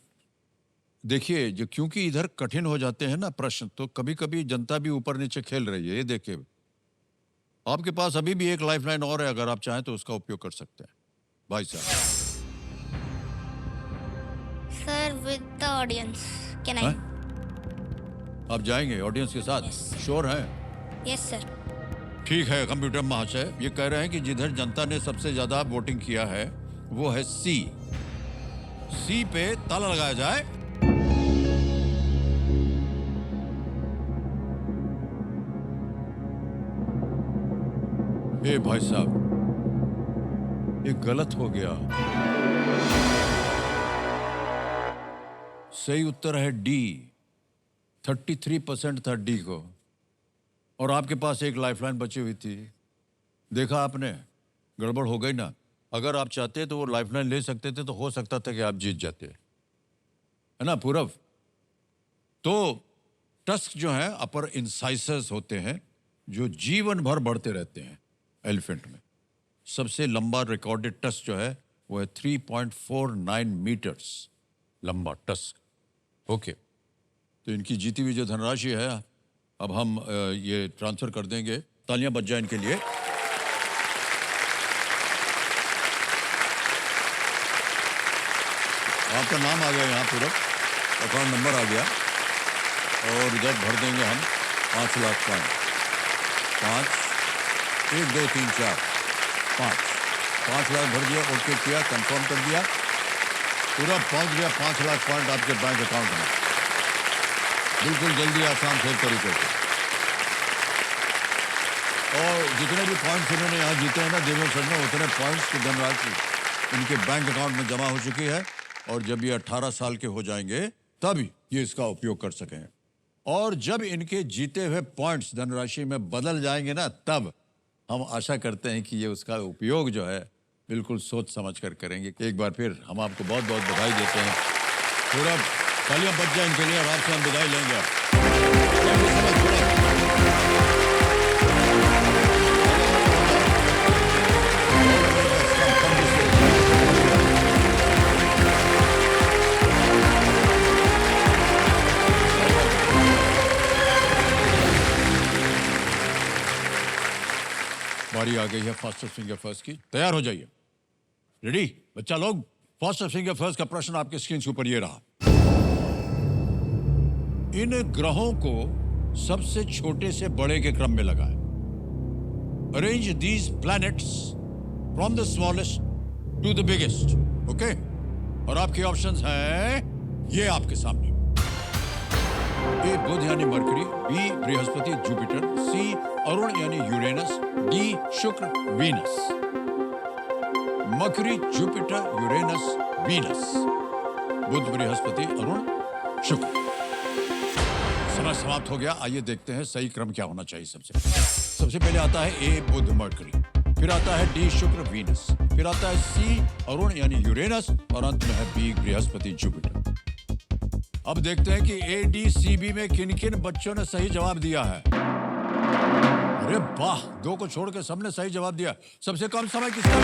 देखिए, जो क्योंकि इधर कठिन हो जाते हैं ना प्रश्न, तो कभी कभी जनता भी ऊपर नीचे खेल रही है। ये देखिए, आपके पास अभी भी एक लाइफलाइन और है, अगर आप चाहें तो उसका उपयोग कर सकते हैं भाई साहब। Sir with the audience can I? आप जाएंगे ऑडियंस के साथ? श्योर हैं? Yes sir. ठीक है कंप्यूटर महाशय, ये कह रहे हैं कि जिधर जनता ने सबसे ज्यादा वोटिंग किया है वो है सी। सी पे ताला लगाया जाए। ए भाई साहब, ये गलत हो गया। सही उत्तर है डी। 33% था डी को। और आपके पास एक लाइफलाइन बची हुई थी, देखा आपने, गड़बड़ हो गई ना। अगर आप चाहते तो वो लाइफलाइन ले सकते थे, तो हो सकता था कि आप जीत जाते, है ना पूरब। तो टस्क जो है अपर इंसाइसर्स होते हैं जो जीवन भर बढ़ते रहते हैं एलिफेंट में। सबसे लंबा रिकॉर्डेड टस्क जो है वो है 3.49 मीटर्स लंबा टस्क। ओके, तो इनकी जीती हुई जो धनराशि है अब हम ये ट्रांसफर कर देंगे। तालियां बज जाए इनके लिए। आपका नाम आ गया यहाँ पूरब, अकाउंट नंबर आ गया और इधर भर देंगे हम 5 लाख पॉइंट। 5 1 2 3 4 5 लाख भर दिया, ओके किया, कंफर्म कर दिया, पूरा पहुंच गया 5 लाख पॉइंट आपके बैंक अकाउंट में, बिल्कुल जल्दी आसान थे तरीके से। और जितने भी पॉइंट्स इन्होंने यहाँ जीते हैं ना देवेंद्र सर ने, उतने पॉइंट्स की धनराशि इनके बैंक अकाउंट में जमा हो चुकी है। और जब ये 18 साल के हो जाएंगे तब ये इसका उपयोग कर सकें। और जब इनके जीते हुए पॉइंट्स धनराशि में बदल जाएंगे ना, तब हम आशा करते हैं कि ये उसका उपयोग जो है बिल्कुल सोच समझ कर करेंगे। एक बार फिर हम आपको बहुत बहुत बधाई देते हैं। पूरा तालियां बज जाए इनके लिए और आपसे हम बधाई लेंगे। Thank you so much, पूरब। बारी आ गई है फास्टर फिंगर फर्स्ट की। तैयार हो जाइए। रेडी बच्चा लोग? फास्टर फिंगर फर्स्ट का प्रश्न आपके स्क्रीन के ऊपर ये रहा। इन ग्रहों को सबसे छोटे से बड़े के क्रम में लगाएं। Arrange these planets from the smallest to the biggest. Okay, और आपके ऑप्शंस हैं ये आपके सामने। ए बुध यानी मरकरी, बी बृहस्पति जुपिटर, सी अरुण यानी यूरेनस, डी शुक्र Venus. Mercury, Jupiter, Uranus, Venus, बुध, बृहस्पति, अरुण, शुक्र। समय समाप्त हो गया। आइए देखते हैं सही क्रम क्या होना चाहिए। सबसे पहले आता है ए बुध मरकरी, फिर आता है डी शुक्र वीनस, फिर आता है सी अरुण यानी यूरेनस और अंत में है बी बृहस्पति जुपिटर। अब देखते हैं कि ए डी सी बी में किन किन बच्चों ने सही जवाब दिया है। अरे वाह, 2 को छोड़ के सबने सही जवाब दिया। सबसे कम समय किसका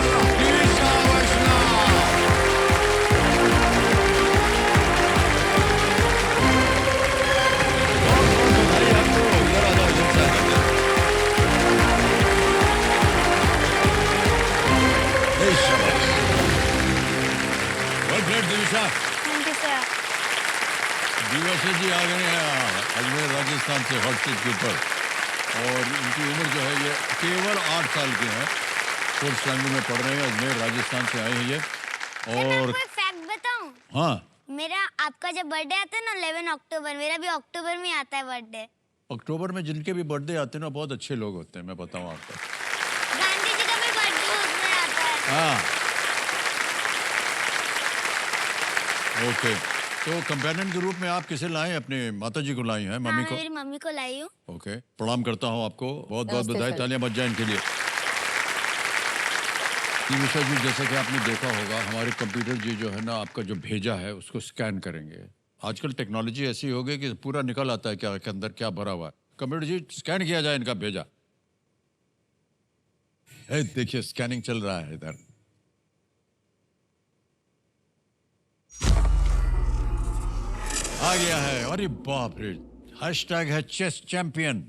दिशा। Thank you sir. दिवस जी आ गए हैं अजमेर राजस्थान से हॉट सीट के ऊपर और इनकी उम्र जो है ये केवल 8 साल की है। 4th लैंग्वेज में पढ़ रहे हैं, अजमेर राजस्थान से आए हैं ये। और मैं फैक्ट बताऊं? हाँ, मेरा आपका जब बर्थडे आता है ना 11 अक्टूबर, मेरा भी अक्टूबर में आता है बर्थडे। अक्टूबर में जिनके भी बर्थडे आते हैं ना बहुत अच्छे लोग होते हैं, मैं बताऊं आपको। गांधी जी का भी बर्थडे उसमें आता है। हाँ, ओके। तो कंपेनियन के रूप में आप किसे लाए? अपने माता जी को लाई हैं, मम्मी को? मेरी मम्मी को लाई हूँ। ओके, प्रणाम करता हूँ आपको, बहुत बहुत बधाई। तालियां बज जाए इनके लिए। निमिषा जी, जैसे कि आपने देखा होगा हमारे कंप्यूटर जी जो है ना आपका जो भेजा है उसको स्कैन करेंगे। आजकल टेक्नोलॉजी ऐसी हो गई कि पूरा निकल आता है क्या के अंदर क्या भरा हुआ है। कंप्यूटर जी स्कैन किया जाए इनका भेजा। देखिए स्कैनिंग चल रहा है इधर। आ गया है। अरे बाप रे, हैशटैग है चेस चैंपियन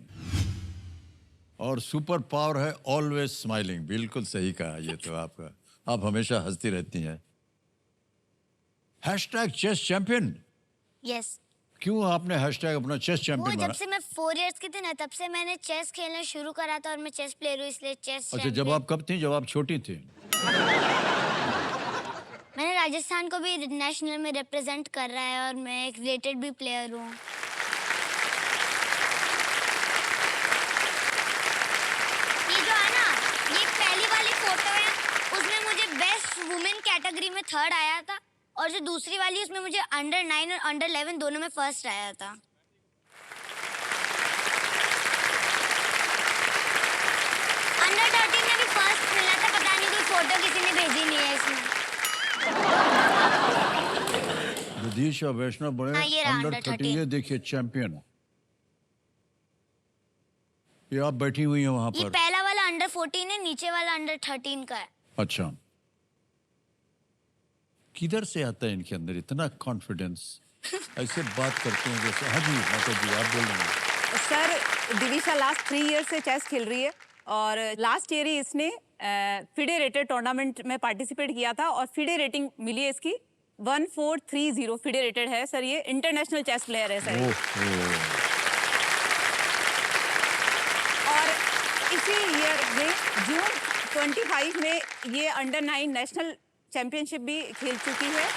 और सुपर पावर है ऑलवेज स्माइलिंग। बिल्कुल सही कहा ये तो आपका, आप हमेशा हंसती रहती हैं। Hashtag chess champion. यस। क्यों आपने हैशटैग अपना चेस वो चैंपियन जब बनाया? से मैं 4 इयर्स की थी ना तब से मैंने चेस खेलना शुरू करा था और मैं चेस प्लेयर हूँ इसलिए चेस अच्छा, जब चैंपियन। आप कब थी? जब आप छोटी थी? मैंने राजस्थान को भी नेशनल में रिप्रेजेंट कर रहा है और मैं एक रेटेड भी प्लेयर हूँ। ये जो है ना, ये पहली वाली फोटो है, उसमें मुझे बेस्ट वुमेन कैटेगरी में 3rd आया था और जो दूसरी वाली उसमें मुझे अंडर 9 और अंडर 11 दोनों में 1st आया था। 13 में भी फर्स्ट मिला था, पता नहीं कोई फोटो किसी ने भेजी नहीं है इसमें। विदिशा वैष्णव बने हाँ, ये रहा अंडर under 13, 13। ये देखिए चैंपियन। ये आप बैठी हुई हैं वहां ये पर। पहला वाला अंडर 14 है, नीचे वाला अंडर 13 का है। अच्छा, किधर से आता है इनके अंदर इतना कॉन्फिडेंस? ऐसे बात करते हैं जैसे। हाँ जी माता जी, आप बोल रहे हैं। सर, दिविशा लास्ट 3 ईयर से चेस खेल रही है और लास्ट ईयर ही इसने फिडे रेटेड टूर्नामेंट में पार्टिसिपेट किया था और फिडे रेटिंग मिली है इसकी 1430 फिडे रेटेड है सर। ये इंटरनेशनल चेस प्लेयर है सर। और इसी ईयर में जून 25 में ये अंडर 9 नेशनल चैंपियनशिप भी खेल चुकी है।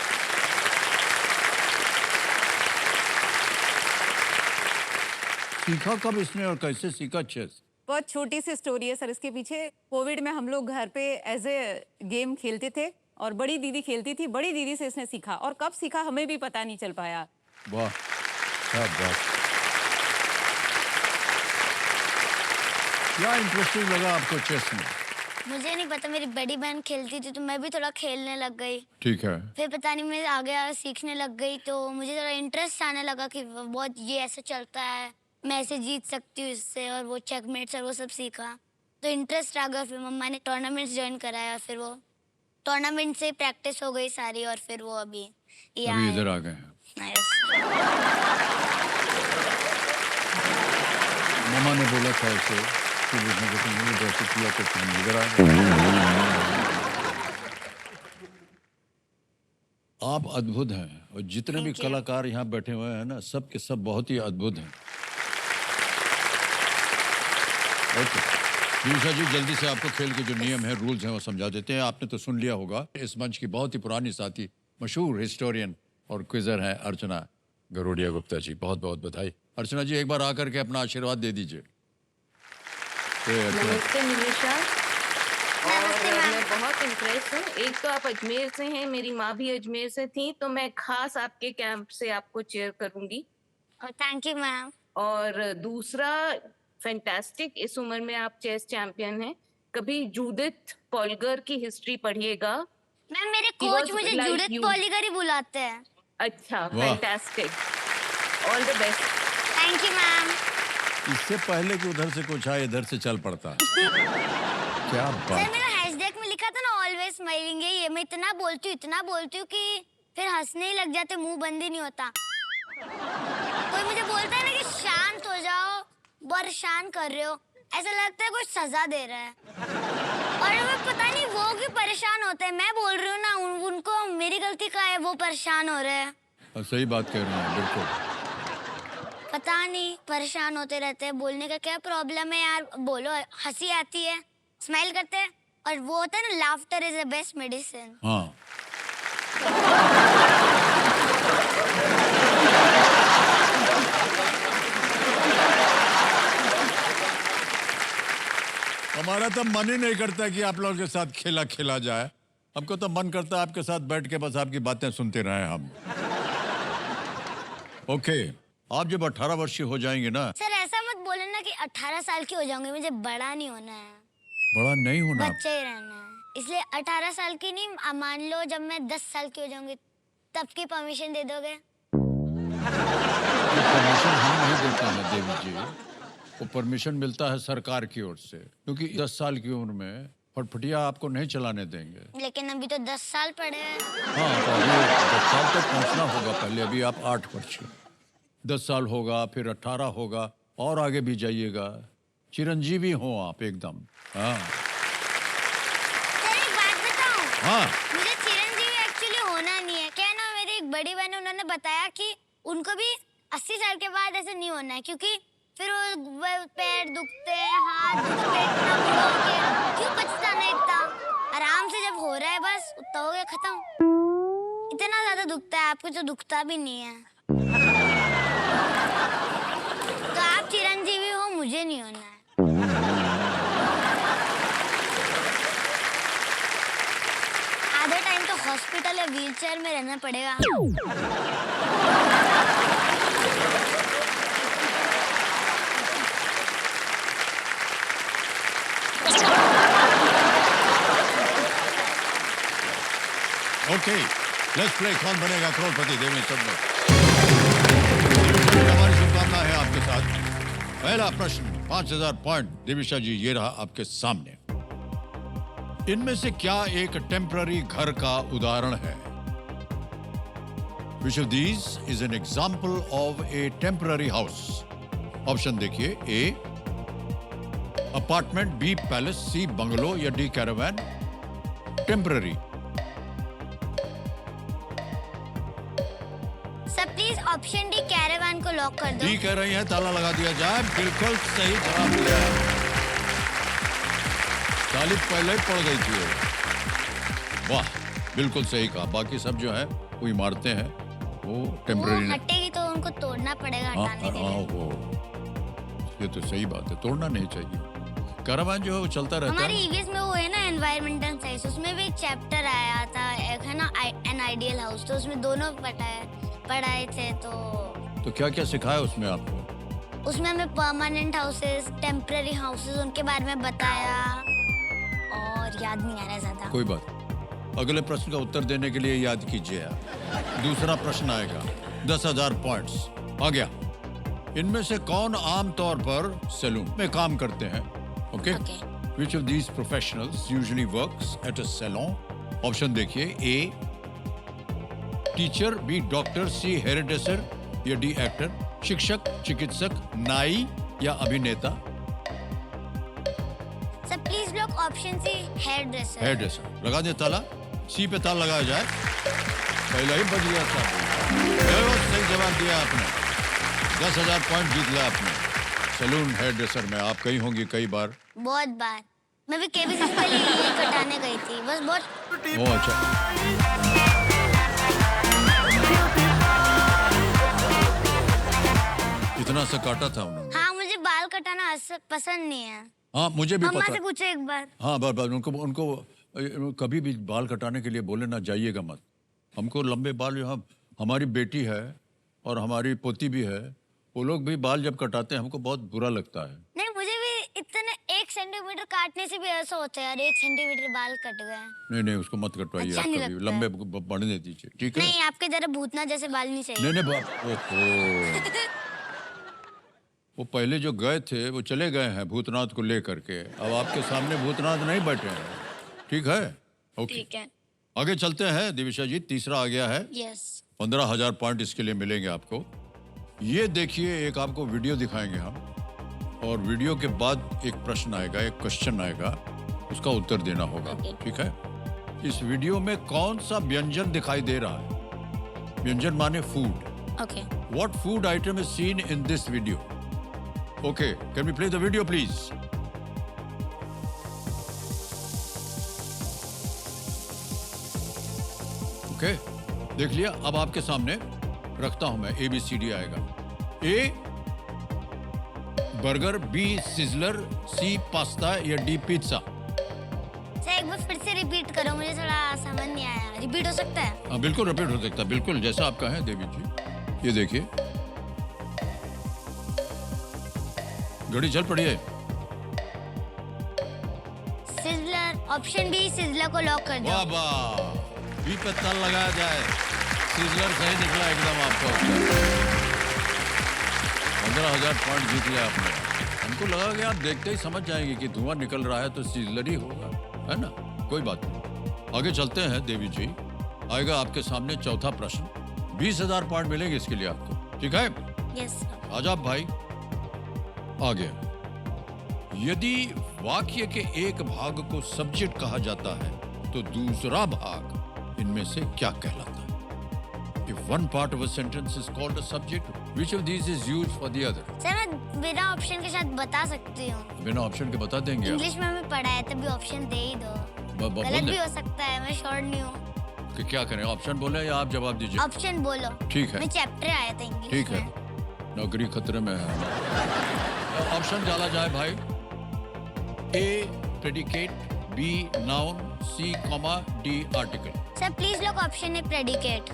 सीखा कब इसने और कैसे सीखा चेस? बहुत छोटी सी स्टोरी है सर इसके पीछे। कोविड में हम लोग घर पे एज ए गेम खेलते थे और बड़ी दीदी खेलती थी, बड़ी दीदी से इसने सीखा और कब सीखा हमें भी पता नहीं चल पाया। वाह, क्या बात। क्या इंटरेस्टिंग लगा आपको चेस में? मुझे नहीं पता, मेरी बड़ी बहन खेलती थी तो मैं भी थोड़ा खेलने लग गई। ठीक है। फिर पता नहीं मैं आगे सीखने लग गई तो मुझे थोड़ा इंटरेस्ट आने लगा कि बहुत ये ऐसे चलता है, मैं ऐसे जीत सकती हूँ इससे, और वो चेकमेट्स और वो सब सीखा तो इंटरेस्ट आ गया। फिर मम्मा ने टूर्नामेंट्स ज्वाइन कराया, फिर वो टूर्नामेंट से प्रैक्टिस हो गई सारी और फिर वो अभी अभी इधर आ गए हैं। मम्मा ने बोला था ऐसे कि तुमने जैसे किया तो तुम इधर आ गए। आप अद्भुत हैं और जितने भी कलाकार यहाँ बैठे हुए हैं ना, सब के सब बहुत ही अद्भुत हैं। ओके दिविशा जी, जल्दी से आपको खेल के जो नियम है, रूल्स हैं, वो समझा देते हैं। आपने तो सुन लिया होगा। इस मंच की बहुत ही पुरानी साथी, मशहूर हिस्टोरियन और क्विजर हैं अर्चना गरोडिया गुप्ता जी। बहुत बहुत बधाई। अर्चना जी, एक बार आकर के अपना आशीर्वाद दे दीजिए। नमस्ते निवेशा। नमस्ते और मैम। मैं बहुत इम्प्रेस हूँ। एक तो आप अजमेर से हैं, मेरी माँ भी अजमेर से थी, तो मैं खास आपके कैंप से आपको चेयर करूंगी। Thank you ma'am. और दूसरा, फैंटास्टिक, इस उम्र में आप चेस चैंपियन हैं। कभी जूडिथ पॉलगर की हिस्ट्री पढ़िएगा। मैम मेरे He कोच was मुझे like जूडिथ you. पॉलीगर ही बुलाते हैं। अच्छा, वाह। Fantastic, all the best. Thank you ma'am. इससे पहले कि उधर से कुछ आए, इधर से चल पड़ता है। क्या सर बात। मेरा हैशटैग में लिखा था ना ऑलवेज स्माइलिंग है, ये मैं इतना बोलती हूँ कि फिर हंसने ही लग जाते, मुंह बंद ही नहीं होता। कोई मुझे बोलता है ना कि शांत हो जाओ, परेशान कर रहे हो, ऐसा लगता है कोई सजा दे रहा है। और मैं पता नहीं वो क्यों परेशान होते हैं। मैं बोल रही हूँ ना उनको मेरी गलती का है, वो परेशान हो रहे हैं। सही बात कह रहे हैं, बिल्कुल। पता नहीं परेशान होते रहते हैं। बोलने का क्या प्रॉब्लम है यार, बोलो, हंसी आती है, स्माइल करते हैं। और वो होता है ना, laughter is the best medicine. हाँ, हमारा तो मन ही नहीं करता कि आप लोगों के साथ खेला खेला जाए। हमको तो मन करता है आपके साथ बैठ के बस आपकी बातें सुनते रहें हम। ओके, आप जब 18 वर्ष के हो जाएंगे ना। सर ऐसा मत बोले ना कि 18 साल की हो जाऊंगी, मुझे बड़ा नहीं होना है, बड़ा नहीं होना। बच्चा ही रहना है। इसलिए 18 साल की नहीं, मान लो जब मैं 10 साल की हो जाऊंगी तब की परमिशन दे दोगे? परमिशन हम नहीं देते हैं देवी जी, वो परमिशन मिलता है सरकार की ओर से, क्योंकि 10 साल की उम्र में फटफटिया आपको नहीं चलाने देंगे। लेकिन अभी तो 10 साल पड़े हैं। हाँ, तो अभी 10 साल तक पहुंचना होगा पहले। अभी आप 8 वर्ष के, 10 साल होगा, फिर 18 होगा और आगे भी जाइएगा। चिरंजीवी हो आप एकदम। हाँ सर एक बात बताऊं? हाँ, मुझे चिरंजीवी एक्चुअली होना नहीं है। क्या ना, मेरी एक बड़ी बहन है, उन्होंने बताया कि उनको भी 80 साल के बाद ऐसे नहीं होना है, क्योंकि फिर वो पैर दुखते हैं, हाथ दुखते हैं, इतना बुरा हो गया। क्यों पछताना इतना? आराम से जब हो रहा है बस उतना हो गया, खत्म। इतना ज्यादा दुखता है, आपको तो दुखता भी नहीं है। तो आप चिरंजीवी हो, मुझे नहीं होना है। आधा टाइम तो हॉस्पिटल या व्हीलचेयर में रहना पड़ेगा। ओके, लेट्स प्ले कौन बनेगा करोड़पति देवी सब लोग। हमारी शुभकामना है आपके साथ। पहला प्रश्न 5000 पॉइंट दिविशा जी, ये रहा आपके सामने। इनमें से क्या एक टेम्पररी घर का उदाहरण है? Which of these is an example of a temporary house? Option देखिए, ए अपार्टमेंट, बी पैलेस, सी बंगलो या D caravan. Temporary. Sir please option D caravan को लॉक कर दो। डी कह रही है, ताला लगा दिया जाए। बिल्कुल सही जवाब दिया। ताली पहले ही पड़ गई थी। वाह, बिल्कुल सही कहा। बाकी सब जो है वो इमारतें हैं, वो टेम्पररी। हटेगी तो उनको तोड़ना पड़ेगा हटाने के लिए। वो ये तो सही बात है, तोड़ना नहीं चाहिए। कैरावान जो है वो चलता रहता हमारे है। ईवीएस में वो है ना एनवायरमेंटल साइंस, उसमें भी एक चैप्टर आया था, एक है ना एन आइडियल हाउस, तो उसमें दोनों पढ़ाए थे। तो क्या क्या सिखाया उसमें आपको? उसमें हमें परमानेंट हाउसेस, टेम्पररी हाउसेस, उनके बारे में बताया, और याद नहीं आ रहा ज्यादा। कोई बात, अगले प्रश्न का उत्तर देने के लिए याद कीजिए आप। दूसरा प्रश्न आएगा, 10,000 पॉइंट्स आ गया। इनमें से कौन आमतौर पर सैलून में काम करते हैं? Okay, which of these professionals usually works at a salon? Option देखिए, A teacher, B doctor, C hairdresser या डी एक्टर। शिक्षक, चिकित्सक, नाई या अभिनेता। Sir please lock option C hairdresser. Hairdresser लगा दे ताला, सी पे ताला लगाया जाए। पहला ही बज गया था। सही जवाब दिया आपने, 10,000 पॉइंट जीत लिया आपने। सैलून हेयर ड्रेसर में आप गई होंगी कई बार। बहुत बार, मैं भी केबीसी पे ये कटाने गई थी, बस बहुत। ओ अच्छा, इतना सा काटा था उन्होंने। हाँ, मुझे बाल कटाना पसंद नहीं है। हाँ, मुझे भी मम्मा पता। से पूछो एक बार। हाँ, बार उनको कभी भी बाल कटाने के लिए बोले ना जाइएगा मत। हमको लंबे बाल, यहाँ हमारी बेटी है और हमारी पोती भी है, वो लोग भी बाल जब कटाते हैं हमको बहुत बुरा लगता है। नहीं, मुझे भी इतने 1 सेंटीमीटर काटने से भी ऐसा होता है यार, 1 सेंटीमीटर बाल कट गए। नहीं, उसको मत कटवाइए। अच्छा आप नहीं कभी लगता लंबे बढ़ने दीजिए, ठीक है? नहीं, आपके जरा भूतना जैसे बाल नहीं चाहिए। नहीं ओहो। वो पहले जो गए थे वो चले गए हैं भूतनाथ को लेकर के। अब आपके सामने भूतनाथ नहीं बैठे हैं, ठीक है? ओके, ठीक है, आगे चलते हैं दिविशा जी। तीसरा आ गया है। यस। 15,000 पॉइंट इसके लिए मिलेंगे आपको। ये देखिए, एक आपको वीडियो दिखाएंगे हम, और वीडियो के बाद एक प्रश्न आएगा, एक क्वेश्चन आएगा, उसका उत्तर देना होगा, ठीक है? इस वीडियो में कौन सा व्यंजन दिखाई दे रहा है? व्यंजन माने food. Okay. What food item is seen in this video? Okay, can we play the video please? Okay, देख लिया। अब आपके सामने रखता हूं मैं, ABCD आएगा। A burger, B sizzler, C pasta या D पिज्जा। सर एक बार फिर से रिपीट करो, मुझे थोड़ा समझ नहीं आया। रिपीट हो सकता है? हाँ, बिल्कुल रिपीट हो सकता है, बिल्कुल जैसा आप कहें देवी जी। ये देखिए, घड़ी चल पड़ी है। सिजलर, ऑप्शन बी सिजलर को लॉक कर दो। वाह वाह, बी पे ताला लगाया जाए। सिजलर सही निकला एकदम आपका। 15,000 पॉइंट जीत लिया आपने। हमको लगा कि आप देखते ही समझ जाएंगे कि धुआं निकल रहा है तो सिजलर ही होगा, है ना? कोई बात नहीं, आगे चलते हैं देवी जी। आएगा आपके सामने चौथा प्रश्न। 20,000 पॉइंट मिलेंगे इसके लिए आपको, ठीक है? यस। आजाद भाई, आ गया। यदि वाक्य के एक भाग को सब्जेक्ट कहा जाता है तो दूसरा भाग इनमें से क्या कहलाता है? If one part of a sentence is called a subject, which of these is used for the other? Sir मैं बिना ऑप्शन के साथ बता सकती हूँ। बिना ऑप्शन के बता देंगे आप? इंग्लिश में हमें पढ़ा है, तभी ऑप्शन दे ही दो। बोल गलत दे। भी हो सकता है, मैं श्योर नहीं हूँ। कि क्या करें, ऑप्शन बोले या आप जवाब दीजिए? ऑप्शन बोलो। ठीक है। मैं चैप्टर आया था इंग्लिश ठीक है, में। नौकरी खतरे में है। ऑप्शन डाला जाए भाई। A predicate, B noun, C comma, D article. Sir please lock option है प्रेडिकेट।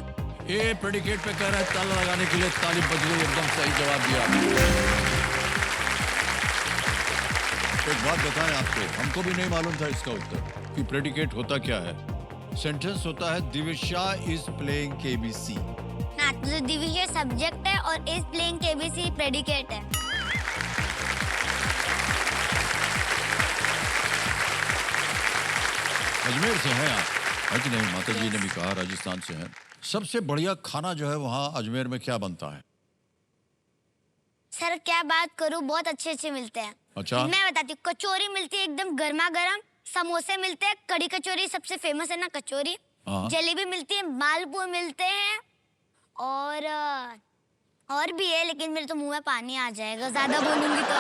ए प्रेडिकेट पे कह रहे हैं, ताला लगाने के लिए ताली बज गई, एकदम सही जवाब दिया आपने। एक बात बताएं आपको, हमको भी नहीं मालूम था इसका उत्तर कि प्रेडिकेट होता क्या है। सेंटेंस होता है दिविशा इज प्लेइंग केबीसी। ना तो दिविशा सब्जेक्ट है और इज प्लेइंग केबीसी प्रेडिकेट है। अजमेर से हैं आप? है कि नहीं? माता जी ने भी कहा राजस्थान से हैं। सबसे बढ़िया खाना जो है वहाँ अजमेर में क्या बनता है? सर क्या बात करूं, बहुत अच्छे अच्छे मिलते हैं। अच्छा। मैं बताती हूँ, कचौरी मिलती है एकदम गर्मा गर्म, समोसे मिलते हैं, कड़ी कचौरी सबसे फेमस है ना कचौरी, हाँ। जलेबी मिलती है, मालपुए मिलते हैं और भी है, लेकिन मेरे तो मुंह में पानी आ जाएगा ज्यादा बोलूंगी तो।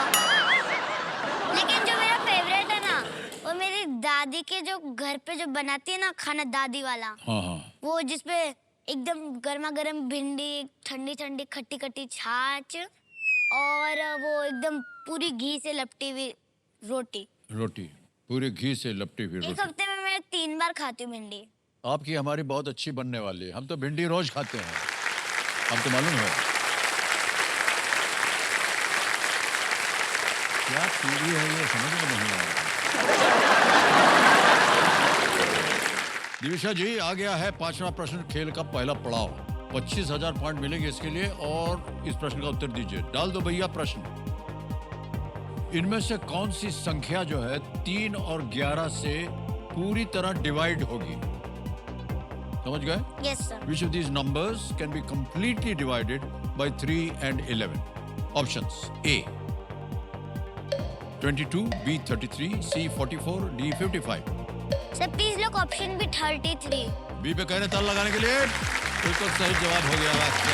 लेकिन जो मेरा फेवरेट है ना, वो मेरी दादी के जो घर पे जो बनाती है ना खाना, दादी वाला, हाँ हाँ। वो जिसपे एकदम गर्मा गर्म भिंडी, ठंडी ठंडी खट्टी खट्टी छाछ और वो एकदम पूरी घी से लपटी हुई रोटी। रोटी पूरे घी से लपटी हुई एक रोटी। हफ्ते में मैं 3 बार खाती हूँ भिंडी। आपकी हमारी बहुत अच्छी बनने वाली है। हम तो भिंडी रोज खाते हैं, आपको मालूम है? क्या पीढ़ी है ये, समझ में नहीं आ रहा। दिविशा जी, आ गया है 5वां प्रश्न, खेल का पहला पड़ाव। 25,000 पॉइंट मिलेंगे इसके लिए और इस प्रश्न का उत्तर दीजिए। डाल दो भैया प्रश्न। इनमें से कौन सी संख्या जो है 3 और 11 से पूरी तरह डिवाइड होगी? समझ गए? Yes sir. Which of these numbers can be completely divided by 3 and 11? Options: A 22, B 33, C 44, D 55. Sir please lock option भी 33। बी पे कहने ताल लगाने के लिए बिल्कुल सही जवाब हो गया। क्या बात है।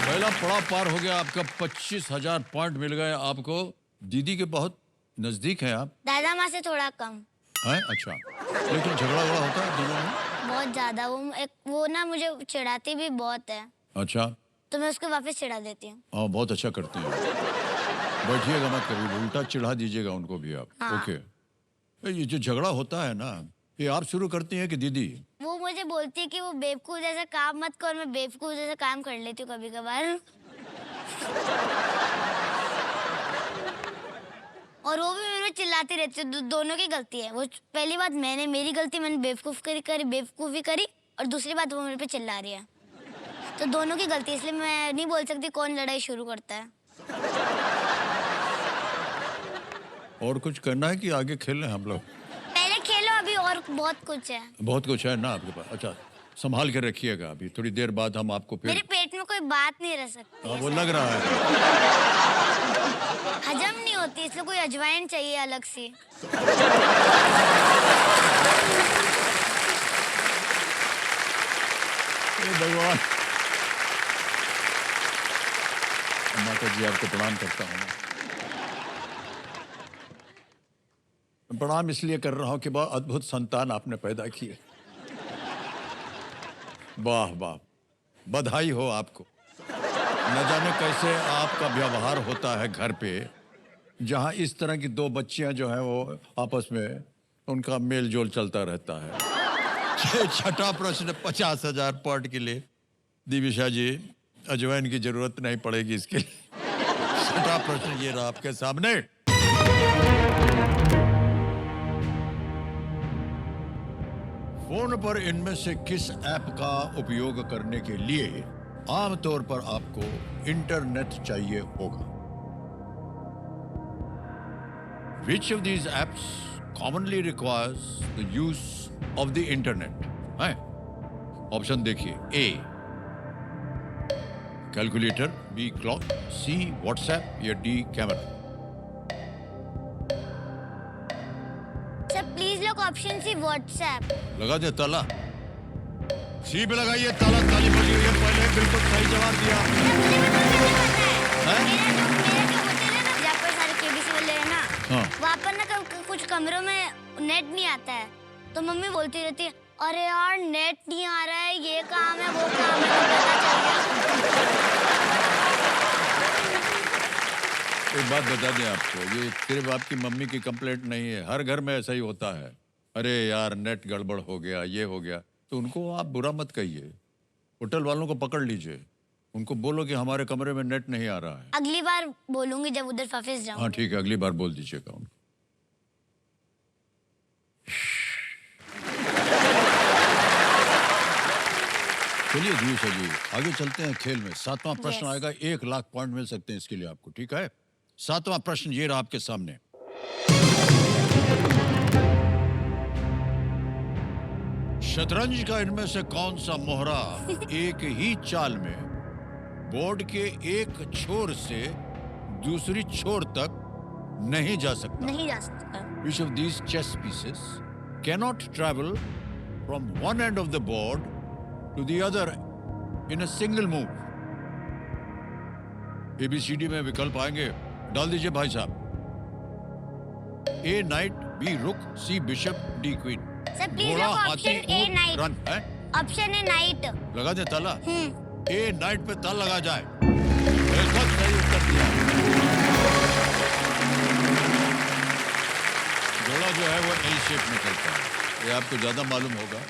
पहला पड़ाव पार हो गया आपका। 25,000 पॉइंट मिल गए आपको। दीदी के बहुत नजदीक हैं आप। दादा माँ से थोड़ा कम हैं? अच्छा, लेकिन झगड़ा होता है दोनों में? बहुत ज्यादा। वो ना मुझे चिढ़ाती भी बहुत है, अच्छा। तो मैं उसको वापस चिढ़ा देती हूँ। हाँ, बहुत अच्छा करती हैं। बैठिएगा मत कभी, उल्टा चिढ़ा दीजिएगा उनको भी आप। हाँ। ओके। ये जो झगड़ा होता है ना, ये आप शुरू करती हैं कि दीदी? वो मुझे बोलती है कि वो बेवकूफ जैसा काम मत कर, मैं बेवकूफ जैसा काम कर लेती हूँ कभी कभार। और वो भी मेरे पे चिल्लाती रहती है। दोनों की गलती है। वो पहली बात मेरी गलती, मैंने बेवकूफी करी, और दूसरी बात वो मेरे पे चिल्ला रही है। तो दोनों की गलती है, इसलिए मैं नहीं बोल सकती कौन लड़ाई शुरू करता है। और कुछ करना है कि आगे खेल रहे हैं हम लोग? पहले खेलो, अभी और बहुत कुछ है। बहुत कुछ है ना आपके पास? अच्छा, संभाल के रखिएगा। अभी थोड़ी देर बाद हम आपको मेरे फिर। पेट में कोई बात नहीं रह सकती। हाँ, वो लग रहा है। हजम नहीं होती, इसलिए कोई अजवाइन चाहिए अलग से। भगवान, माता जी आपको प्रणाम करता हूँ। मैं प्रणाम इसलिए कर रहा हूँ कि बहुत अद्भुत संतान आपने पैदा की है। वाह वाह, बधाई हो आपको। न जाने कैसे आपका व्यवहार होता है घर पे, जहाँ इस तरह की 2 बच्चियां जो हैं वो आपस में उनका मेल जोल चलता रहता है। छठा प्रश्न 50,000 पॉइंट के लिए। दिविशा जी, अजवाइन की जरूरत नहीं पड़ेगी इसके लिए। छठा प्रश्न ये रहा आपके सामने। फोन पर इनमें से किस ऐप का उपयोग करने के लिए आमतौर पर आपको इंटरनेट चाहिए होगा? Which of these apps commonly requires the use of the internet? हैं? ऑप्शन देखिए। A calculator, B clock, C WhatsApp या D camera. Sir please lock option C WhatsApp. लगा दे ताला। सी पे लगाइए ताला। ताली बजी हुई है। पहले बिल्कुल सही जवाब दिया। जहाँ पर सारे केबीसी वाले हैं ना, हाँ। वहाँ पर ना कुछ कमरों में नेट नहीं आता है, तो मम्मी बोलती रहती है, अरे यार नेट नहीं आ रहा है, ये काम है वो काम है, तो पता चल गया। एक बात बता दें आपको, ये सिर्फ आपकी मम्मी की कंप्लेंट नहीं है, हर घर में ऐसा ही होता है। अरे यार नेट गड़बड़ हो गया, ये हो गया, तो उनको आप बुरा मत कहिए, होटल वालों को पकड़ लीजिए, उनको बोलो कि हमारे कमरे में नेट नहीं आ रहा है। अगली बार बोलूंगी जब उधर वापस हाँ जाऊंगी। ठीक है, अगली बार बोल दीजिएगा उनको। चलिए दिविशा जी, आगे चलते हैं खेल में। 7वां प्रश्न Yes. आएगा, 1 लाख पॉइंट मिल सकते हैं इसके लिए आपको, ठीक है? 7वां प्रश्न ये रहा आपके सामने। शतरंज का इनमें से कौन सा मोहरा एक ही चाल में बोर्ड के एक छोर से दूसरी छोर तक नहीं जा सकता? नहीं जा सकता। Which of these chess pieces cannot travel from one end of the board to the other in a single move? ABCD में विकल्प आएंगे, डाल दीजिए भाई साहब। A नाइट, B रुक, C bishop, D queen. Sir please घोड़ा, लोग हाथी, ऑप्शन ए ऊंट, नाइट। रन है? Option A night. लगा दे ताला। हम्म। ए नाइट पे ताला लगा जाए। बिल्कुल सही उत्तर दिया। घोड़ा जो है वो एल शेप में चलता है, ये आपको ज्यादा मालूम होगा,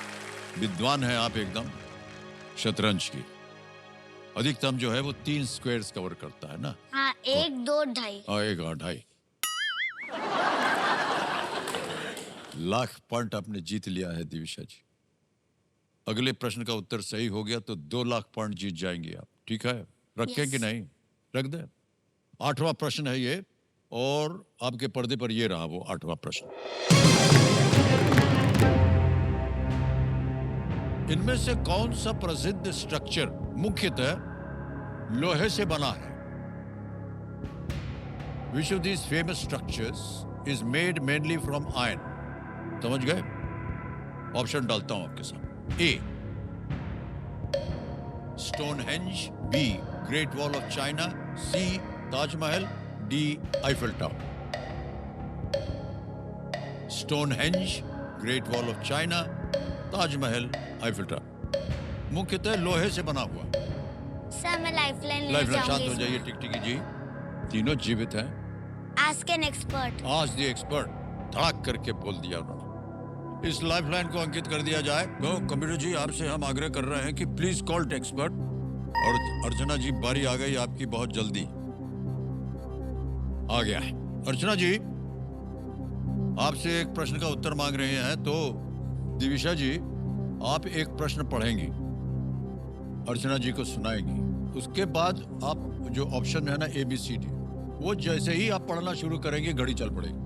विद्वान है आप एकदम शतरंज की। अधिकतम जो है वो 3 स्क्वायर्स कवर करता है ना। हाँ 1 2 2.5। हाँ 1 8 2.5 लाख पॉइंट आपने जीत लिया है दिविशा जी। अगले प्रश्न का उत्तर सही हो गया तो 2 लाख पॉइंट जीत जाएंगे आप, ठीक है? रखें Yes. कि नहीं? रख दे। 8वां प्रश्न है ये, और आपके पर्दे पर ये रहा वो 8वां प्रश्न। इनमें से कौन सा प्रसिद्ध स्ट्रक्चर मुख्यतः लोहे से बना है? Which of these famous structures is made mainly from iron? समझ गए? ऑप्शन डालता हूं आपके साथ। A Stonehenge, B great wall of China, C Taj Mahal, D Eiffel tower. Stonehenge, great wall of China, Taj Mahal, Eiffel tower. मुख्यतः लोहे से बना हुआ। सर मैं लाइफलाइन लेना लाइफ शांत चाहूंगी हो जाइए टिकटिकी जी, तीनों जीवित हैं। Ask an expert. आज द एक्सपर्ट, धड़ाक करके बोल दिया उन्होंने। इस लाइफलाइन को अंकित कर दिया जाए। तो कंप्यूटर जी आपसे हम आग्रह कर रहे हैं कि प्लीज कॉल द एक्सपर्ट। और अर्चना जी बारी आ गई आपकी, बहुत जल्दी आ गया है। अर्चना जी आपसे एक प्रश्न का उत्तर मांग रहे हैं, तो दिविशा जी आप एक प्रश्न पढ़ेंगी, अर्चना जी को सुनाएंगी, उसके बाद आप जो ऑप्शन है ना ABCD, वो जैसे ही आप पढ़ना शुरू करेंगे घड़ी चल पड़ेगी।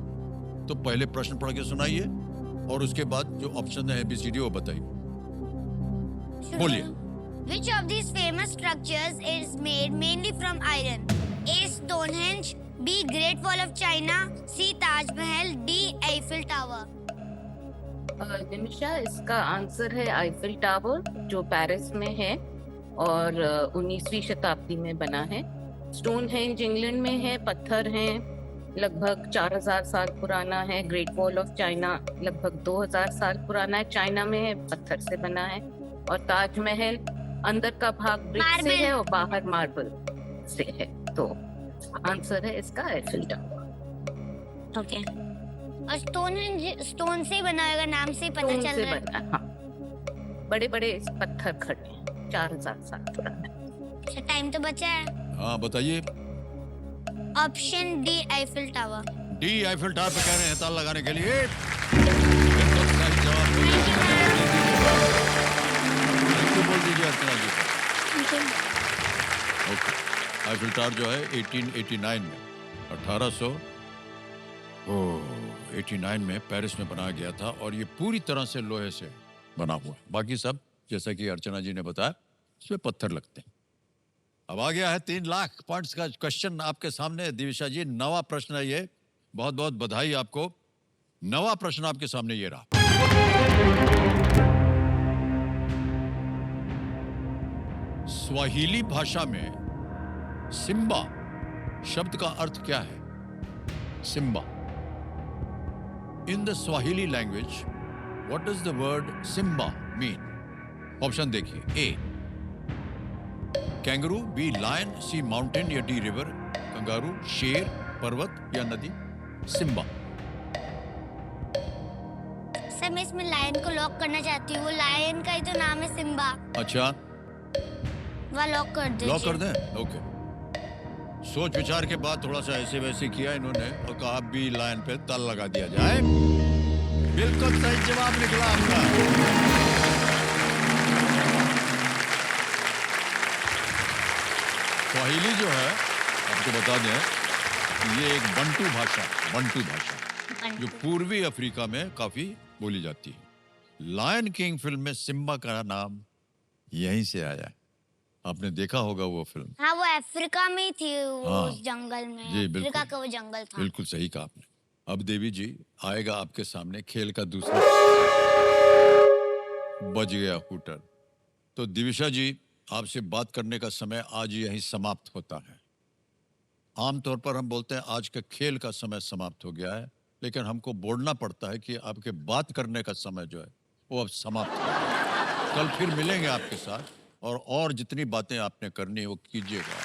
तो पहले प्रश्न पढ़ के सुनाइए और उसके बाद जो ऑप्शन है ABCD वो बताइए। बोलिए। Which of these famous structures is made mainly from iron? A. Stonehenge, B. Great Wall of China, C. Taj Mahal, D. Eiffel Tower. Nimisha, इसका आंसर है आईफिल टावर, जो पेरिस में है और 19वीं शताब्दी में बना है। स्टोनहेंज इंग्लैंड में है, पत्थर हैं, लगभग 4000 साल पुराना है। ग्रेट वॉल ऑफ चाइना लगभग 2000 साल पुराना है, चाइना में है, पत्थर से बना है। और ताजमहल अंदर का भाग ब्रिक से Marble. है और बाहर मार्बल से है। तो आंसर है इसका आईफिल टावर। Okay. और Stonehenge स्टोन से बना होगा, नाम से ही पता स्टोन चल से रहा है। बना, हाँ। बड़े बड़े पत्थर खड़े हैं, 4000 साल पुराना है। अच्छा टाइम तो बचा है। हाँ बताइए। Option D Eiffel tower. D Eiffel tower पे कह रहे हैं ताला लगाने के लिए। बिल्कुल सही जवाब बोल दीजिए अर्चना जी को। ओके, आईफिल टावर जो है 1889 में 1889 में पेरिस में बनाया गया था, और ये पूरी तरह से लोहे से बना हुआ है। बाकी सब जैसा कि अर्चना जी ने बताया इसमें पत्थर लगते हैं। अब आ गया है 3 लाख पॉइंट्स का क्वेश्चन आपके सामने। दिविशा जी 9वां प्रश्न है ये, बहुत बहुत बधाई आपको। 9वां प्रश्न आपके सामने ये रहा। स्वाहिली भाषा में सिम्बा शब्द का अर्थ क्या है? Simba. In the Swahili language what does the word Simba mean? Option देखिए। A kangaroo, B lion, C mountain या डी रिवर। कंगारू, शेर, पर्वत या नदी। सिम्बा। सर मैं इसमें लायन को लॉक करना चाहती हूँ, वो लायन का ही तो नाम है सिम्बा। अच्छा, वहाँ लॉक कर दीजिए। लॉक कर दें? ओके। सोच विचार के बाद थोड़ा सा ऐसे वैसे किया इन्होंने और कहा बी लाइन पे ताला लगा दिया जाए। बिल्कुल सही जवाब निकला आपका। स्वाहिली जो है आपको बता दें ये एक बंटू भाषा जो पूर्वी अफ्रीका में काफी बोली जाती है। लायन किंग फिल्म में सिम्बा का नाम यहीं से आया है। आपने देखा होगा वो फिल्म। हाँ, वो अफ्रीका में ही थी, वो हाँ, उस जंगल में। जी, बिल्कुल। अफ्रीका का वो जंगल था। बिल्कुल सही कहा आपने। अब देवी जी आएगा आपके सामने खेल का दूसरा। बज गया हूटर। तो दिविशा जी आपसे बात करने का समय आज यहीं समाप्त होता है। आमतौर पर हम बोलते हैं आज का खेल का समय समाप्त हो गया है, लेकिन हमको बोलना पड़ता है कि आपके बात करने का समय जो है वो अब समाप्त हो गया है। कल फिर मिलेंगे आपके साथ और जितनी बातें आपने करनी है वो कीजिएगा।